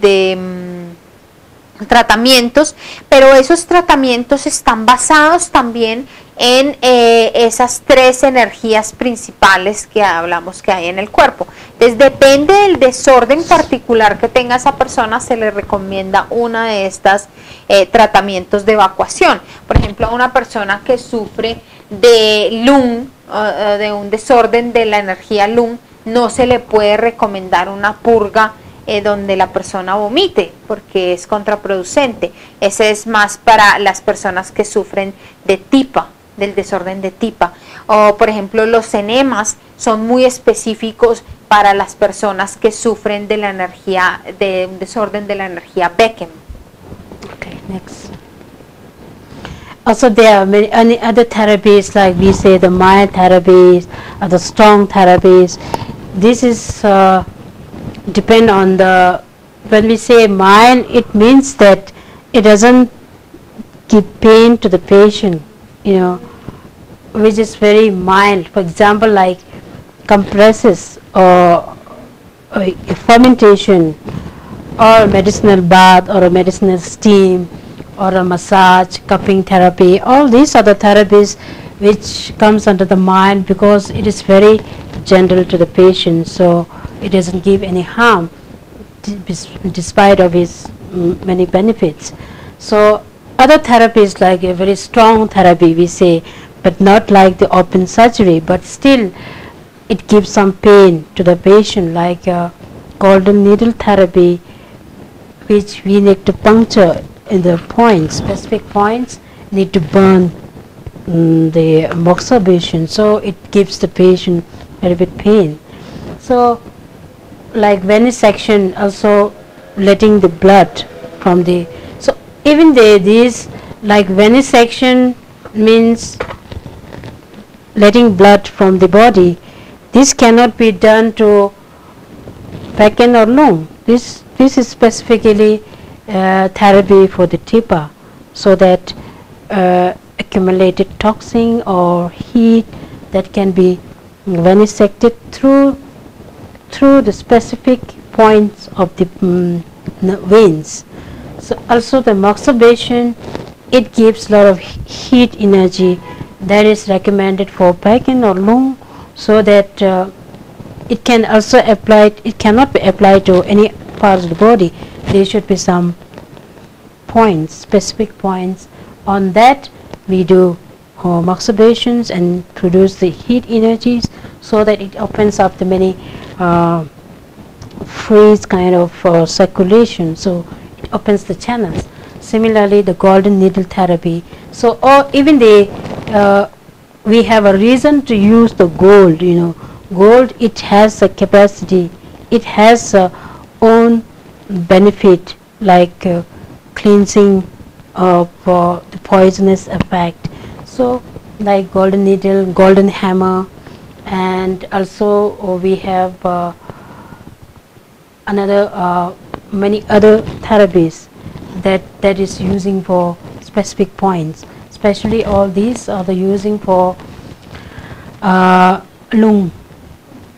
tratamientos, pero esos tratamientos están basados también en esas tres energías principales que hablamos que hay en el cuerpo. Entonces depende del desorden particular que tenga esa persona, se le recomienda una de estas tratamientos de evacuación. Por ejemplo, a una persona que sufre de lung, de un desorden de la energía lung, no se le puede recomendar una purga donde la persona vomite, porque es contraproducente. Ese es más para las personas que sufren de tipa, del desorden de tipa. O por ejemplo, los enemas son muy específicos para las personas que sufren de la energía, de un desorden de la energía Becken. Okay, next. Also there are many other therapies, like we say the mild therapies or the strong therapies. This is depend on the, when we say mild, it means that it doesn't give pain to the patient, you know, which is very mild. For example, like compresses or fermentation, or medicinal bath, or a medicinal steam, or a massage, cupping therapy. All these are the therapies which comes under the mild, because it is very gentle to the patient, so it doesn't give any harm despite of its many benefits. So other therapies, like a very strong therapy we say, but not like the open surgery, but still it gives some pain to the patient, like golden needle therapy, which we need to puncture in the points, specific points, need to burn the moxibustion, so it gives the patient a little bit pain. So like venesection, also letting the blood from the, so even these like venesection means letting blood from the body. This cannot be done to Becken or lung. This is specifically therapy for the TIPA, so that accumulated toxin or heat that can be venesected through the specific points of the veins. So also the moxibustion, it gives a lot of heat energy that is recommended for Becken or lung, so that it can also apply, it cannot be applied to any part of the body. There should be some points, specific points. On that we do moxibutions and produce the heat energies, so that it opens up the many freeze kind of circulation, so it opens the channels. Similarly, the golden needle therapy. So, or even the we have a reason to use the gold. You know, gold, it has a capacity, it has own benefit, like cleansing of the poisonous effect. So, like golden needle, golden hammer, and also we have another many other therapies that is using for specific points. Especially all these are the using for lung,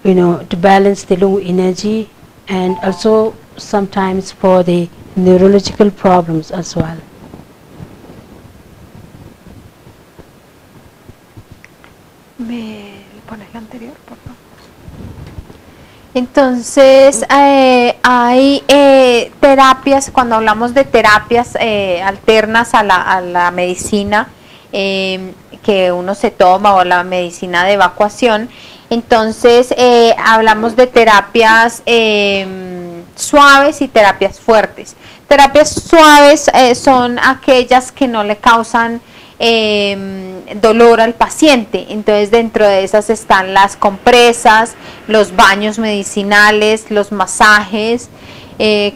you know, to balance the lung energy, and also sometimes for the neurological problems as well. ¿Me pones la anterior, por favor? Entonces, hay terapias, cuando hablamos de terapias alternas a la medicina que uno se toma, o la medicina de evacuación, entonces hablamos de terapias suaves y terapias fuertes. Terapias suaves son aquellas que no le causan dolor al paciente. Entonces, dentro de esas están las compresas, los baños medicinales, los masajes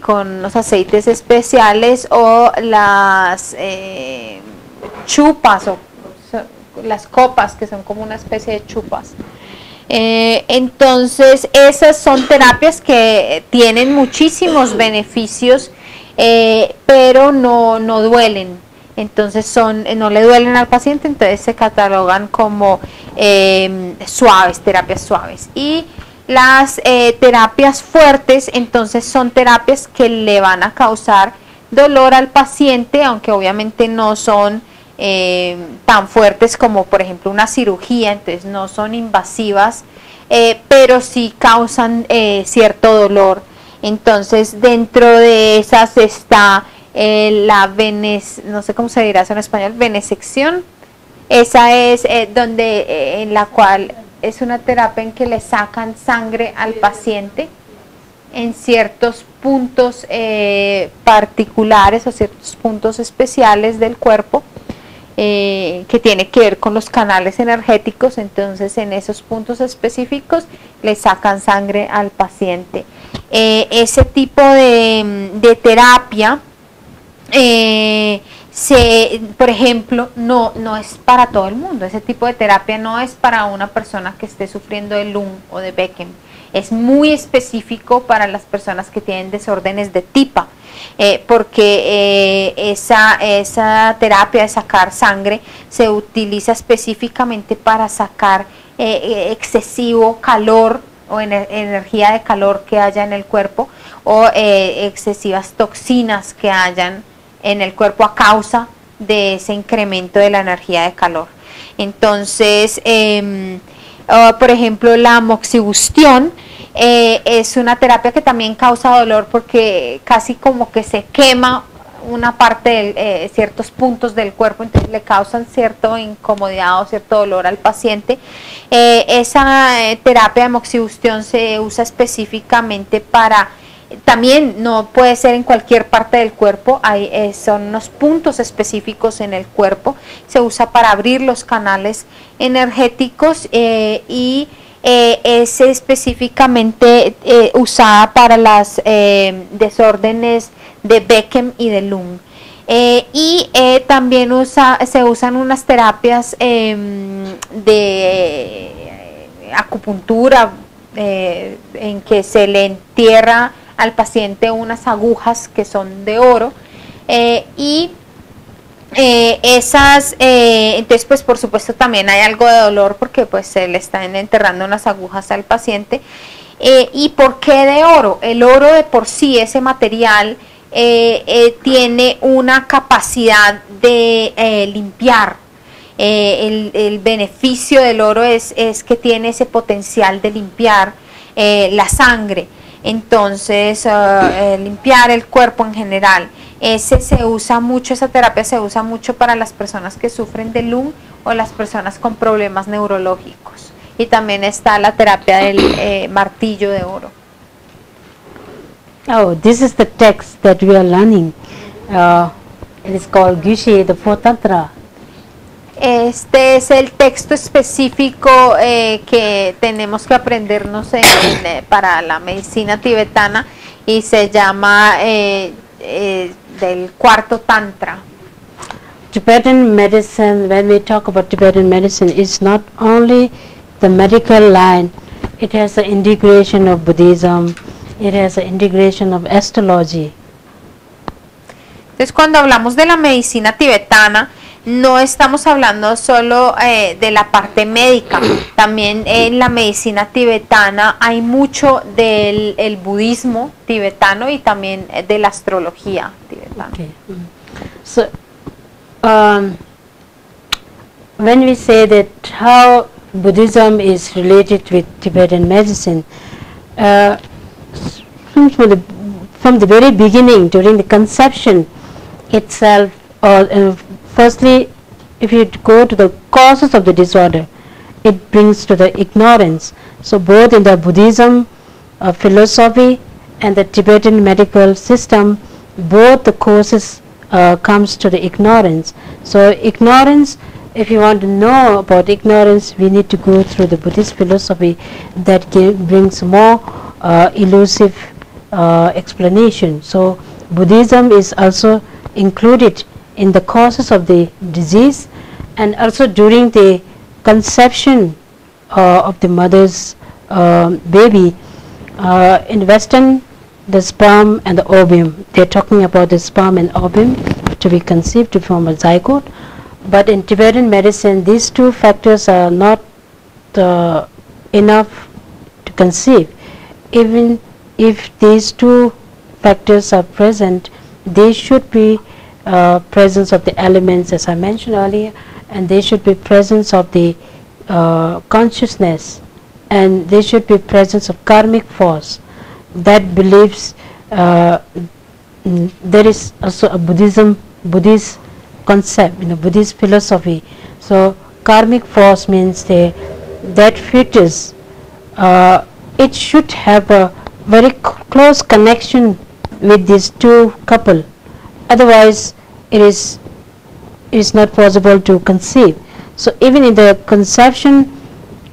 con los aceites especiales, o las chupas, o las copas, que son como una especie de chupas. Entonces, esas son terapias que tienen muchísimos beneficios, pero no duelen. Entonces no le duelen al paciente, entonces se catalogan como suaves, terapias suaves. Y las terapias fuertes, entonces son terapias que le van a causar dolor al paciente, aunque obviamente no son tan fuertes como por ejemplo una cirugía, entonces no son invasivas, pero sí causan cierto dolor. Entonces, dentro de esas está no sé cómo se dirá eso en español, venesección. Esa es en la cual es una terapia en que le sacan sangre al paciente en ciertos puntos particulares o ciertos puntos especiales del cuerpo, que tiene que ver con los canales energéticos. Entonces, en esos puntos específicos le sacan sangre al paciente. Ese tipo de terapia, por ejemplo, no es para todo el mundo. Ese tipo de terapia no es para una persona que esté sufriendo de Lung o de Becken. Es muy específico para las personas que tienen desórdenes de TIPA, porque esa terapia de sacar sangre se utiliza específicamente para sacar excesivo calor o energía de calor que haya en el cuerpo, o excesivas toxinas que hayan en el cuerpo a causa de ese incremento de la energía de calor. Entonces, por ejemplo, la moxibustión es una terapia que también causa dolor, porque casi como que se quema una parte de ciertos puntos del cuerpo, entonces le causan cierta incomodidad o cierto dolor al paciente. Esa terapia de moxibustión se usa específicamente para, también no puede ser en cualquier parte del cuerpo, son unos puntos específicos en el cuerpo, se usa para abrir los canales energéticos, y es específicamente usada para las desórdenes de Becken y de Lung. Y también se usan unas terapias de acupuntura en que se le entierra al paciente unas agujas que son de oro entonces pues por supuesto también hay algo de dolor porque pues se le están enterrando unas agujas al paciente. ¿Y por qué de oro? El oro de por sí, ese material, tiene una capacidad de limpiar. El beneficio del oro es que tiene ese potencial de limpiar la sangre, entonces limpiar el cuerpo en general. Se usa mucho, esa terapia se usa mucho para las personas que sufren de Lung o las personas con problemas neurológicos. Y también está la terapia del martillo de oro. Oh, this is the text that we are learning. It is called Gyushi, the Fourth Tantra. Este es el texto específico que tenemos que aprendernos para la medicina tibetana y se llama del cuarto tantra. Tibetan medicine, when we talk about Tibetan medicine, it's not only the medical line, it has the integration of Buddhism, it has the integration of astrology. Entonces cuando hablamos de la medicina tibetana, no estamos hablando solo de la parte médica, también en la medicina tibetana hay mucho del budismo tibetano y también de la astrología tibetana. Okay. So, when we say that how Buddhism is related with Tibetan medicine, from the very beginning, during the conception itself, firstly, if you go to the causes of the disorder, it brings to the ignorance. So both in the Buddhism philosophy and the Tibetan medical system, both the causes comes to the ignorance. So ignorance, if you want to know about ignorance, we need to go through the Buddhist philosophy that brings more elusive explanation. So Buddhism is also included in the causes of the disease, and also during the conception of the mother's baby. In Western, the sperm and the ovum, they are talking about the sperm and ovum to be conceived to form a zygote, but in Tibetan medicine these two factors are not enough to conceive. Even if these two factors are present, they should be presence of the elements, as I mentioned earlier, and they should be presence of the consciousness, and they should be presence of karmic force that believes there is also a Buddhist concept, Buddhist philosophy. So karmic force means that fetus, it should have a very close connection with these two couple. Otherwise, it is not possible to conceive. So even in the conception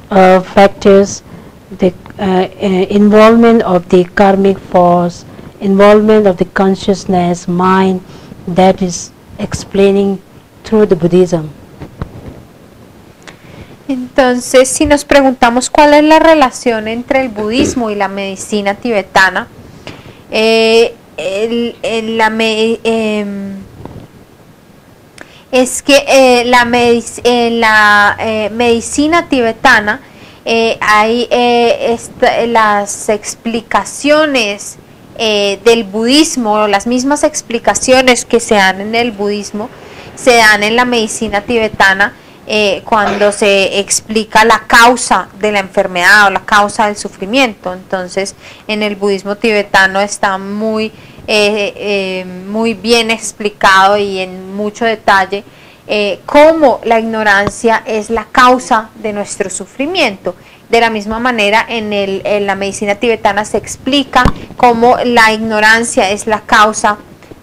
factors, the involvement of the karmic force, involvement of the consciousness, mind, that is explaining through the Buddhism. Entonces, si nos preguntamos cuál es la relación entre el budismo y la medicina tibetana, es que la medicina tibetana hay las explicaciones del budismo, las mismas explicaciones que se dan en el budismo, se dan en la medicina tibetana cuando se explica la causa de la enfermedad o la causa del sufrimiento. Entonces, en el budismo tibetano está muy bien explicado y en mucho detalle cómo la ignorancia es la causa de nuestro sufrimiento. De la misma manera, en la medicina tibetana se explica cómo la ignorancia es la causa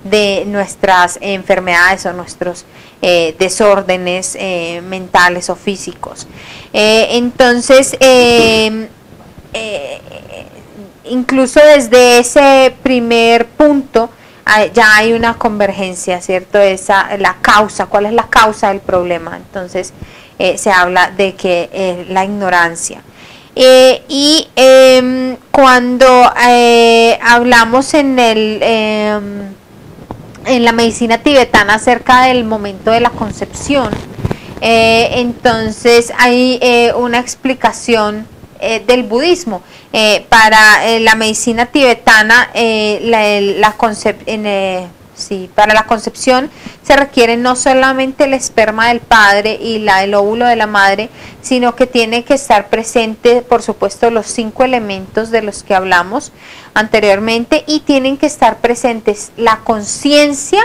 de nuestras enfermedades o nuestros desórdenes mentales o físicos. Entonces, incluso desde ese primer punto ya hay una convergencia, ¿cierto? La causa, ¿cuál es la causa del problema? Entonces se habla de que la ignorancia. Cuando hablamos en la medicina tibetana acerca del momento de la concepción, entonces hay una explicación del budismo. Para la medicina tibetana, para la concepción se requiere no solamente el esperma del padre y el óvulo de la madre, sino que tiene que estar presente, por supuesto, los 5 elementos de los que hablamos anteriormente, y tienen que estar presentes la conciencia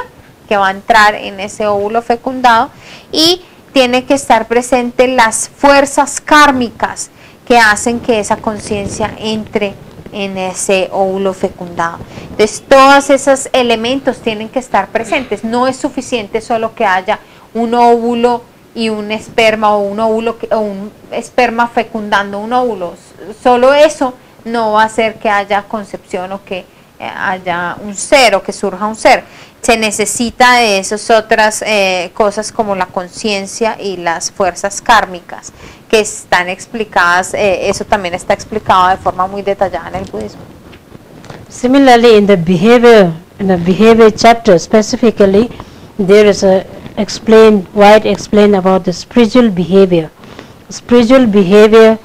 que va a entrar en ese óvulo fecundado, y tiene que estar presente las fuerzas kármicas que hacen que esa conciencia entre en ese óvulo fecundado. Entonces, todos esos elementos tienen que estar presentes. No es suficiente solo que haya un óvulo y un esperma, o un esperma fecundando un óvulo. Solo eso no va a hacer que haya concepción o que haya un ser o que surja un ser. Se necesita de esas otras cosas como la conciencia y las fuerzas kármicas que están explicadas. Eso también está explicado de forma muy detallada en el budismo. Similarly, in the behavior chapter specifically, there is a wide explain about the spiritual behavior. Spiritual behavior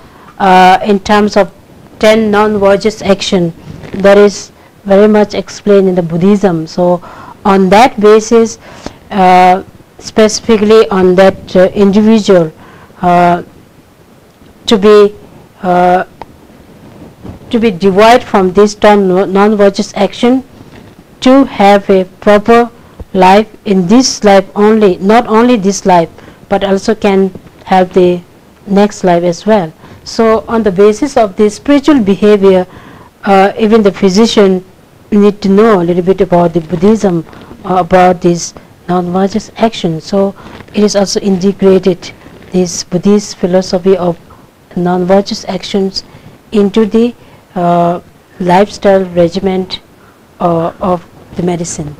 in terms of 10 non-virtuous action, that is very much explained in the Buddhism. So on that basis, specifically on that individual to be devoid from this term non-virtuous action, to have a proper life in this life only, not only this life, but also can have the next life as well. So on the basis of this spiritual behavior, even the physician need to know a little bit about the Buddhism, about this non-virtuous action. So it is also integrated, this Buddhist philosophy of non-virtuous actions, into the lifestyle regimen of the medicine.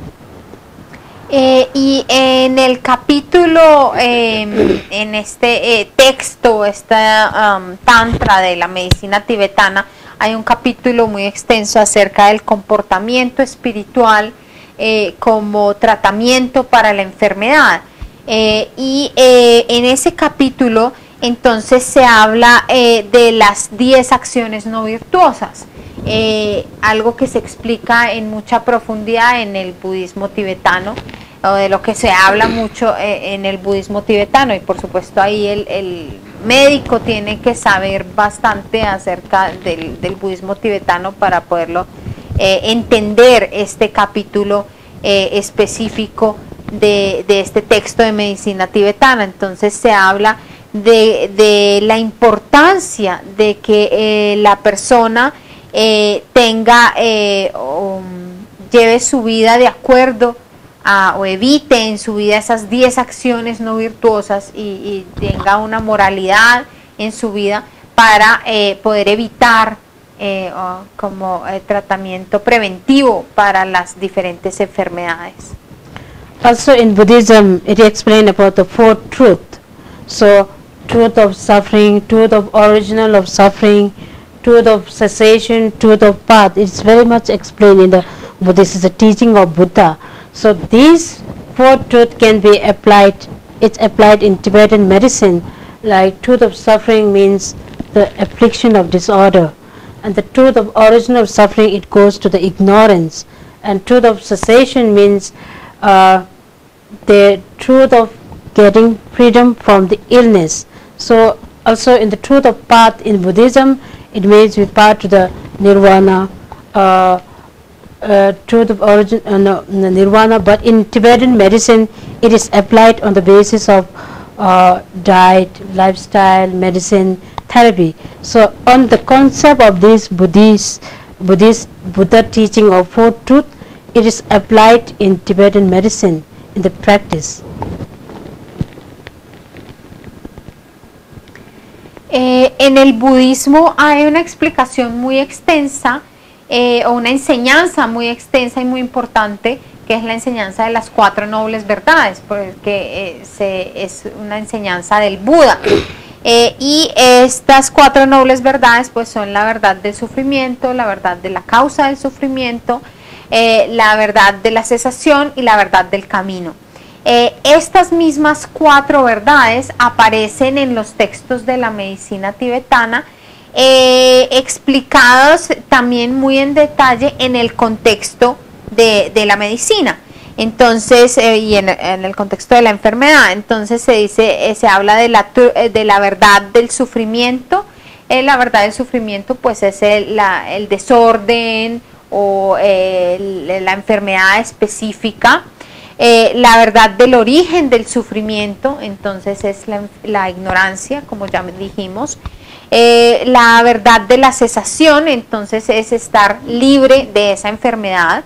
Y en el capítulo, en este texto, esta tantra de la medicina tibetana, hay un capítulo muy extenso acerca del comportamiento espiritual como tratamiento para la enfermedad. En ese capítulo entonces se habla de las 10 acciones no virtuosas, algo que se explica en mucha profundidad en el budismo tibetano, o de lo que se habla mucho en el budismo tibetano, y por supuesto ahí el médico tiene que saber bastante acerca del budismo tibetano para poderlo entender este capítulo específico de este texto de medicina tibetana. Entonces se habla de la importancia de que la persona lleve su vida de acuerdo o evite en su vida esas 10 acciones no virtuosas y tenga una moralidad en su vida para poder evitar como tratamiento preventivo para las diferentes enfermedades. Also in Buddhism, it explains about the 4 truths. So, truth of suffering, truth of original of suffering, truth of cessation, truth of path. It's very much explained in the Buddhist. This is the teaching of Buddha. So these 4 truths can be applied. It's applied in Tibetan medicine. Like truth of suffering means the affliction of disorder, and the truth of original suffering, it goes to the ignorance, and truth of cessation means the truth of getting freedom from the illness. So also in the truth of path in Buddhism, it means with path to the nirvana, truth of origin, nirvana. But in Tibetan medicine, it is applied on the basis of diet, lifestyle, medicine, therapy. So on the concept of this Buddha teaching of 4 truths, it is applied in Tibetan medicine in the practice. En el budismo hay una explicación muy extensa o una enseñanza muy extensa y muy importante, que es la enseñanza de las 4 nobles verdades, porque es una enseñanza del Buda. Y estas 4 nobles verdades pues son la verdad del sufrimiento, la verdad de la causa del sufrimiento, la verdad de la cesación y la verdad del camino. Estas mismas 4 verdades aparecen en los textos de la medicina tibetana, explicados también muy en detalle en el contexto de la medicina. Entonces, y en el contexto de la enfermedad, entonces se habla de la verdad del sufrimiento. La verdad del sufrimiento pues es el desorden o la enfermedad específica. La verdad del origen del sufrimiento, entonces es la ignorancia, como ya dijimos. La verdad de la cesación, entonces es estar libre de esa enfermedad.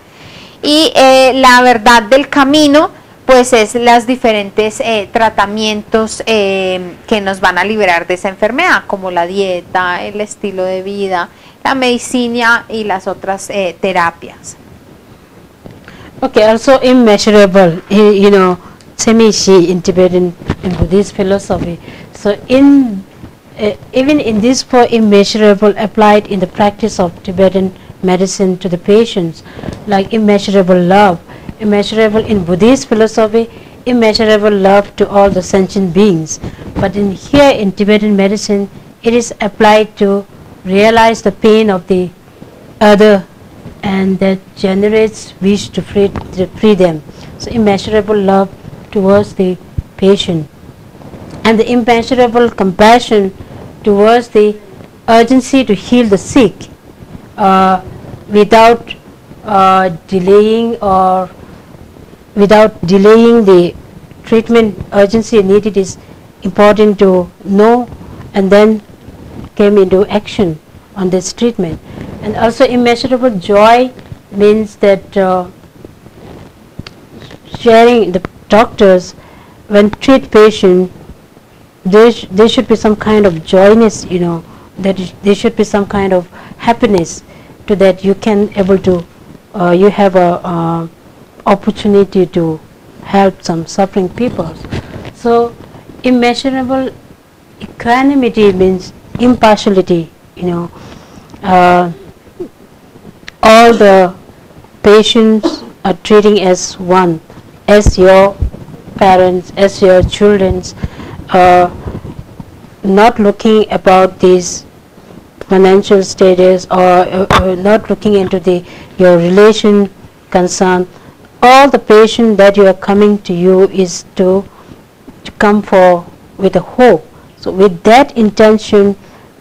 Y la verdad del camino, pues es los diferentes tratamientos que nos van a liberar de esa enfermedad, como la dieta, el estilo de vida, la medicina y las otras terapias. Okay, also immeasurable, Semishi in Tibetan and Buddhist philosophy. So even in these 4 immeasurable applied in the practice of Tibetan medicine to the patients, like immeasurable love, immeasurable in Buddhist philosophy, immeasurable love to all the sentient beings. But here in Tibetan medicine, it is applied to realize the pain of the other, and that generates wish to free them. So immeasurable love towards the patient, and the immeasurable compassion towards the urgency to heal the sick, without delaying the treatment. Urgency needed is important to know, and then came into action on this treatment. And also immeasurable joy means that sharing the doctors when treat patient, there should be some kind of joyness, that there should be some kind of happiness to that you can able to you have a opportunity to help some suffering people. So immeasurable equanimity means impartiality, all the patients are treating as one, as your parents, as your children's, not looking about these financial status or not looking into your relation concern. All the patient that you are coming to you is to come for with a hope. So with that intention,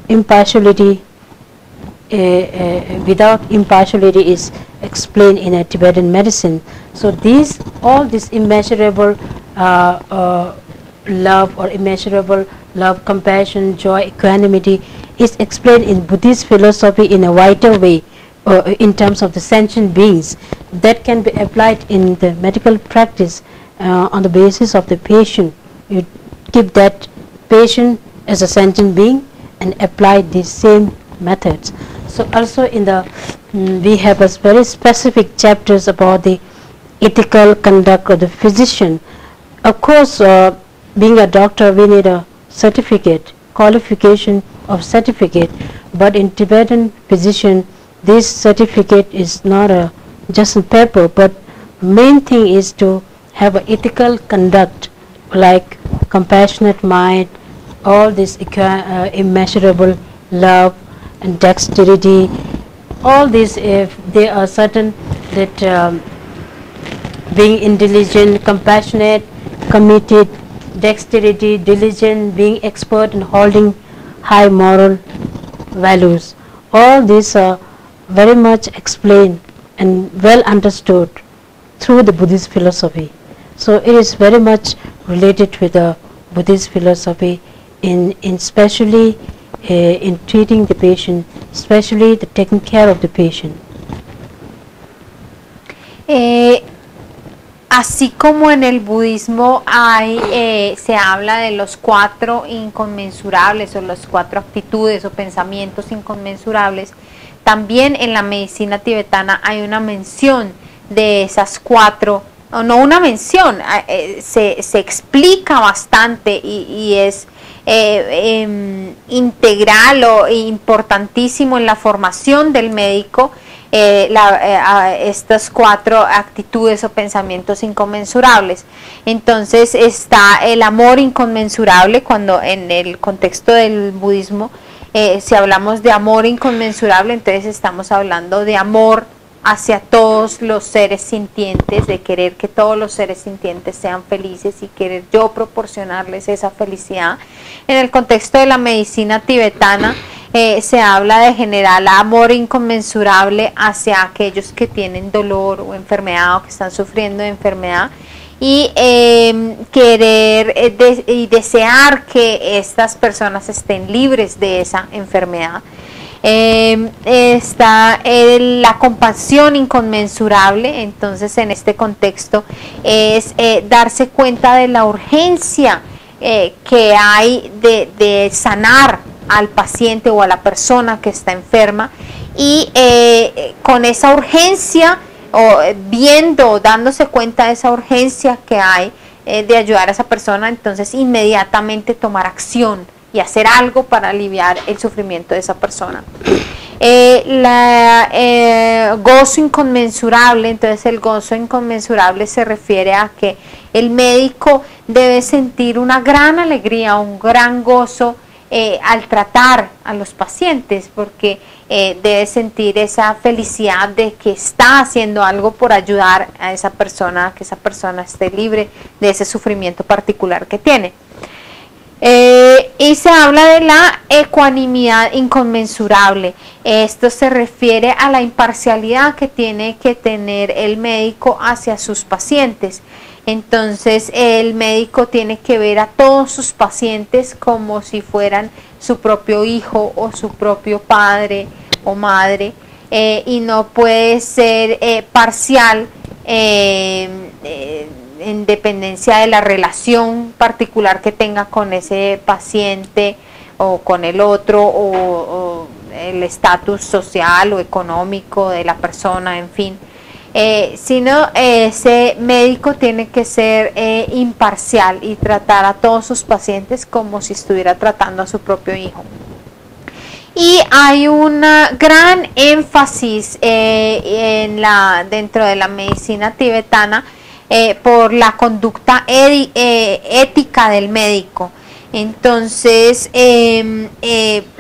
impartiality, without impartiality is explained in a Tibetan medicine. So all this immeasurable love or immeasurable love, compassion, joy, equanimity is explained in Buddhist philosophy in a wider way, in terms of the sentient beings that can be applied in the medical practice on the basis of the patient. You keep that patient as a sentient being and apply these same methods. So also in we have a very specific chapters about the ethical conduct of the physician. Of course, being a doctor, we need a certificate, qualification of certificate, but in Tibetan physician, this certificate is not just a paper, but main thing is to have an ethical conduct, like compassionate mind, all this immeasurable love and dexterity. All these, if they are certain that being intelligent, compassionate, committed, dexterity, diligent, being expert in holding high moral values, all these are very much explained and well understood through the Buddhist philosophy. So it is very much related with the Buddhist philosophy in especially in treating the patient, especially the taking care of the patient. Así como en el budismo se habla de los 4 inconmensurables o las 4 actitudes o pensamientos inconmensurables, también en la medicina tibetana hay una mención de esas 4, o no una mención, se explica bastante y es integral o importantísimo en la formación del médico estas 4 actitudes o pensamientos inconmensurables. Entonces está el amor inconmensurable, cuando en el contexto del budismo, si hablamos de amor inconmensurable, entonces estamos hablando de amor hacia todos los seres sintientes, de querer que todos los seres sintientes sean felices y querer yo proporcionarles esa felicidad. En el contexto de la medicina tibetana se habla de generar amor inconmensurable hacia aquellos que tienen dolor o enfermedad o que están sufriendo de enfermedad, y querer y desear que estas personas estén libres de esa enfermedad. Está la compasión inconmensurable. Entonces en este contexto es darse cuenta de la urgencia que hay de sanar al paciente o a la persona que está enferma, y con esa urgencia, o dándose cuenta de esa urgencia que hay de ayudar a esa persona, entonces inmediatamente tomar acción y hacer algo para aliviar el sufrimiento de esa persona. Gozo inconmensurable. Entonces el gozo inconmensurable se refiere a que el médico debe sentir una gran alegría, un gran gozo al tratar a los pacientes, porque debe sentir esa felicidad de que está haciendo algo por ayudar a esa persona, que esa persona esté libre de ese sufrimiento particular que tiene. Y se habla de la ecuanimidad inconmensurable. Esto se refiere a la imparcialidad que tiene que tener el médico hacia sus pacientes. Entonces el médico tiene que ver a todos sus pacientes como si fueran su propio hijo o su propio padre o madre, y no puede ser parcial en dependencia de la relación particular que tenga con ese paciente o con el otro, o el estatus social o económico de la persona, en fin. Sino ese médico tiene que ser imparcial y tratar a todos sus pacientes como si estuviera tratando a su propio hijo. Y hay un gran énfasis dentro de la medicina tibetana por la conducta ética del médico. Entonces,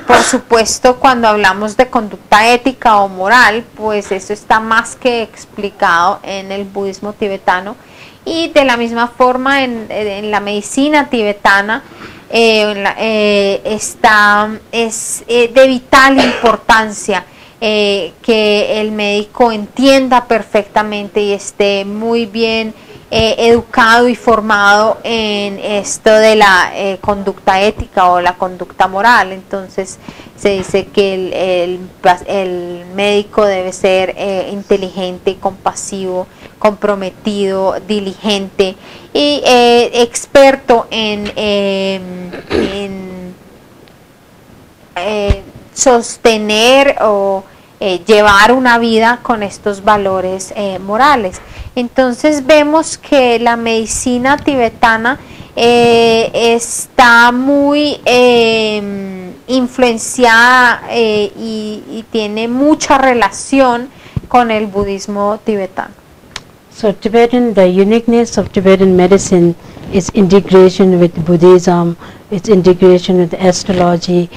por supuesto, cuando hablamos de conducta ética o moral, pues eso está más que explicado en el budismo tibetano, y de la misma forma en la medicina tibetana es de vital importancia que el médico entienda perfectamente y esté muy bien educado y formado en esto de la conducta ética o la conducta moral. Entonces se dice que el médico debe ser inteligente, compasivo, comprometido, diligente y experto en sostener o llevar una vida con estos valores morales. Entonces vemos que la medicina tibetana está muy influenciada y tiene mucha relación con el budismo tibetano. So the uniqueness of Tibetan medicine is integration with Buddhism, its integration with astrology.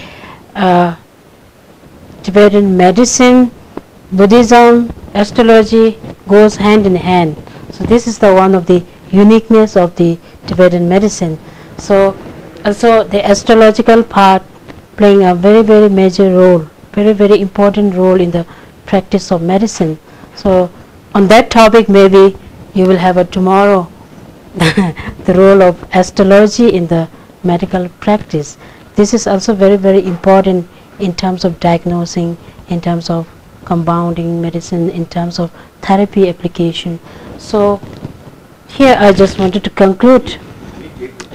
Tibetan medicine, Buddhism, astrology goes hand in hand. So this is the one of the uniqueness of the Tibetan medicine. So also the astrological part playing a very, very major role, very, very important role in the practice of medicine. So on that topic maybe you will have tomorrow the role of astrology in the medical practice. This is also very, very important in terms of diagnosing, in terms of compounding medicine, in terms of therapy application. So here I just wanted to conclude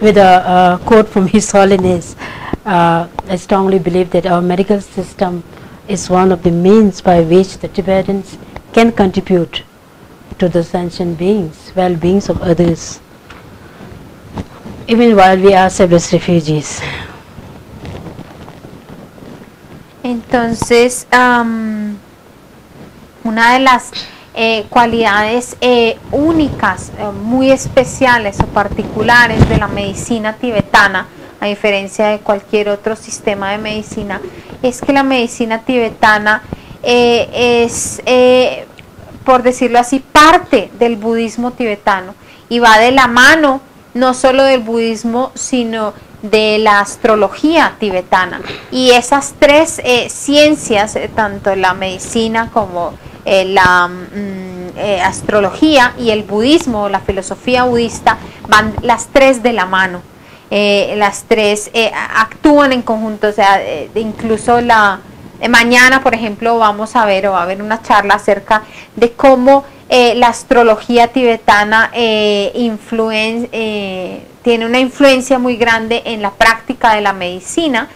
with a quote from His Holiness. I strongly believe that our medical system is one of the means by which the Tibetans can contribute to the sentient beings, well-beings of others, even while we are ourselves refugees. Entonces, una de las cualidades únicas, muy especiales o particulares de la medicina tibetana, a diferencia de cualquier otro sistema de medicina, es que la medicina tibetana es, por decirlo así, parte del budismo tibetano y va de la mano no solo del budismo, sino de la astrología tibetana. Y esas tres ciencias, tanto la medicina como la astrología y el budismo, la filosofía budista, van las tres de la mano. Las tres actúan en conjunto, o sea, incluso mañana, por ejemplo, vamos a ver, o va a haber una charla acerca de cómo la astrología tibetana tiene una influencia muy grande en la práctica de la medicina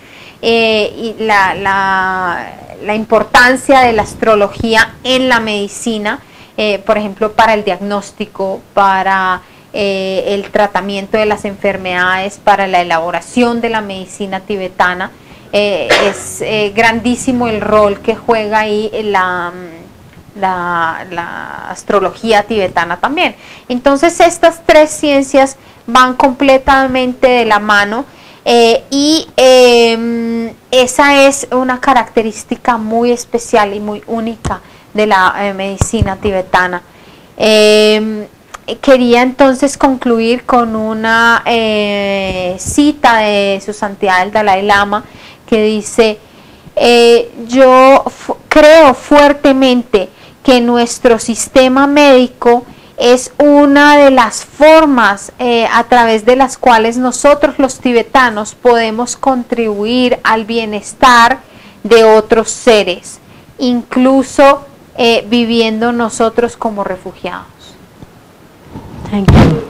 y la importancia de la astrología en la medicina, por ejemplo, para el diagnóstico, para el tratamiento de las enfermedades, para la elaboración de la medicina tibetana. Es grandísimo el rol que juega ahí la astrología tibetana también. Entonces estas tres ciencias van completamente de la mano y esa es una característica muy especial y muy única de la medicina tibetana. Quería entonces concluir con una cita de Su Santidad el Dalai Lama que dice: yo creo fuertemente que nuestro sistema médico es una de las formas a través de las cuales nosotros los tibetanos podemos contribuir al bienestar de otros seres, incluso viviendo nosotros como refugiados. Thank you.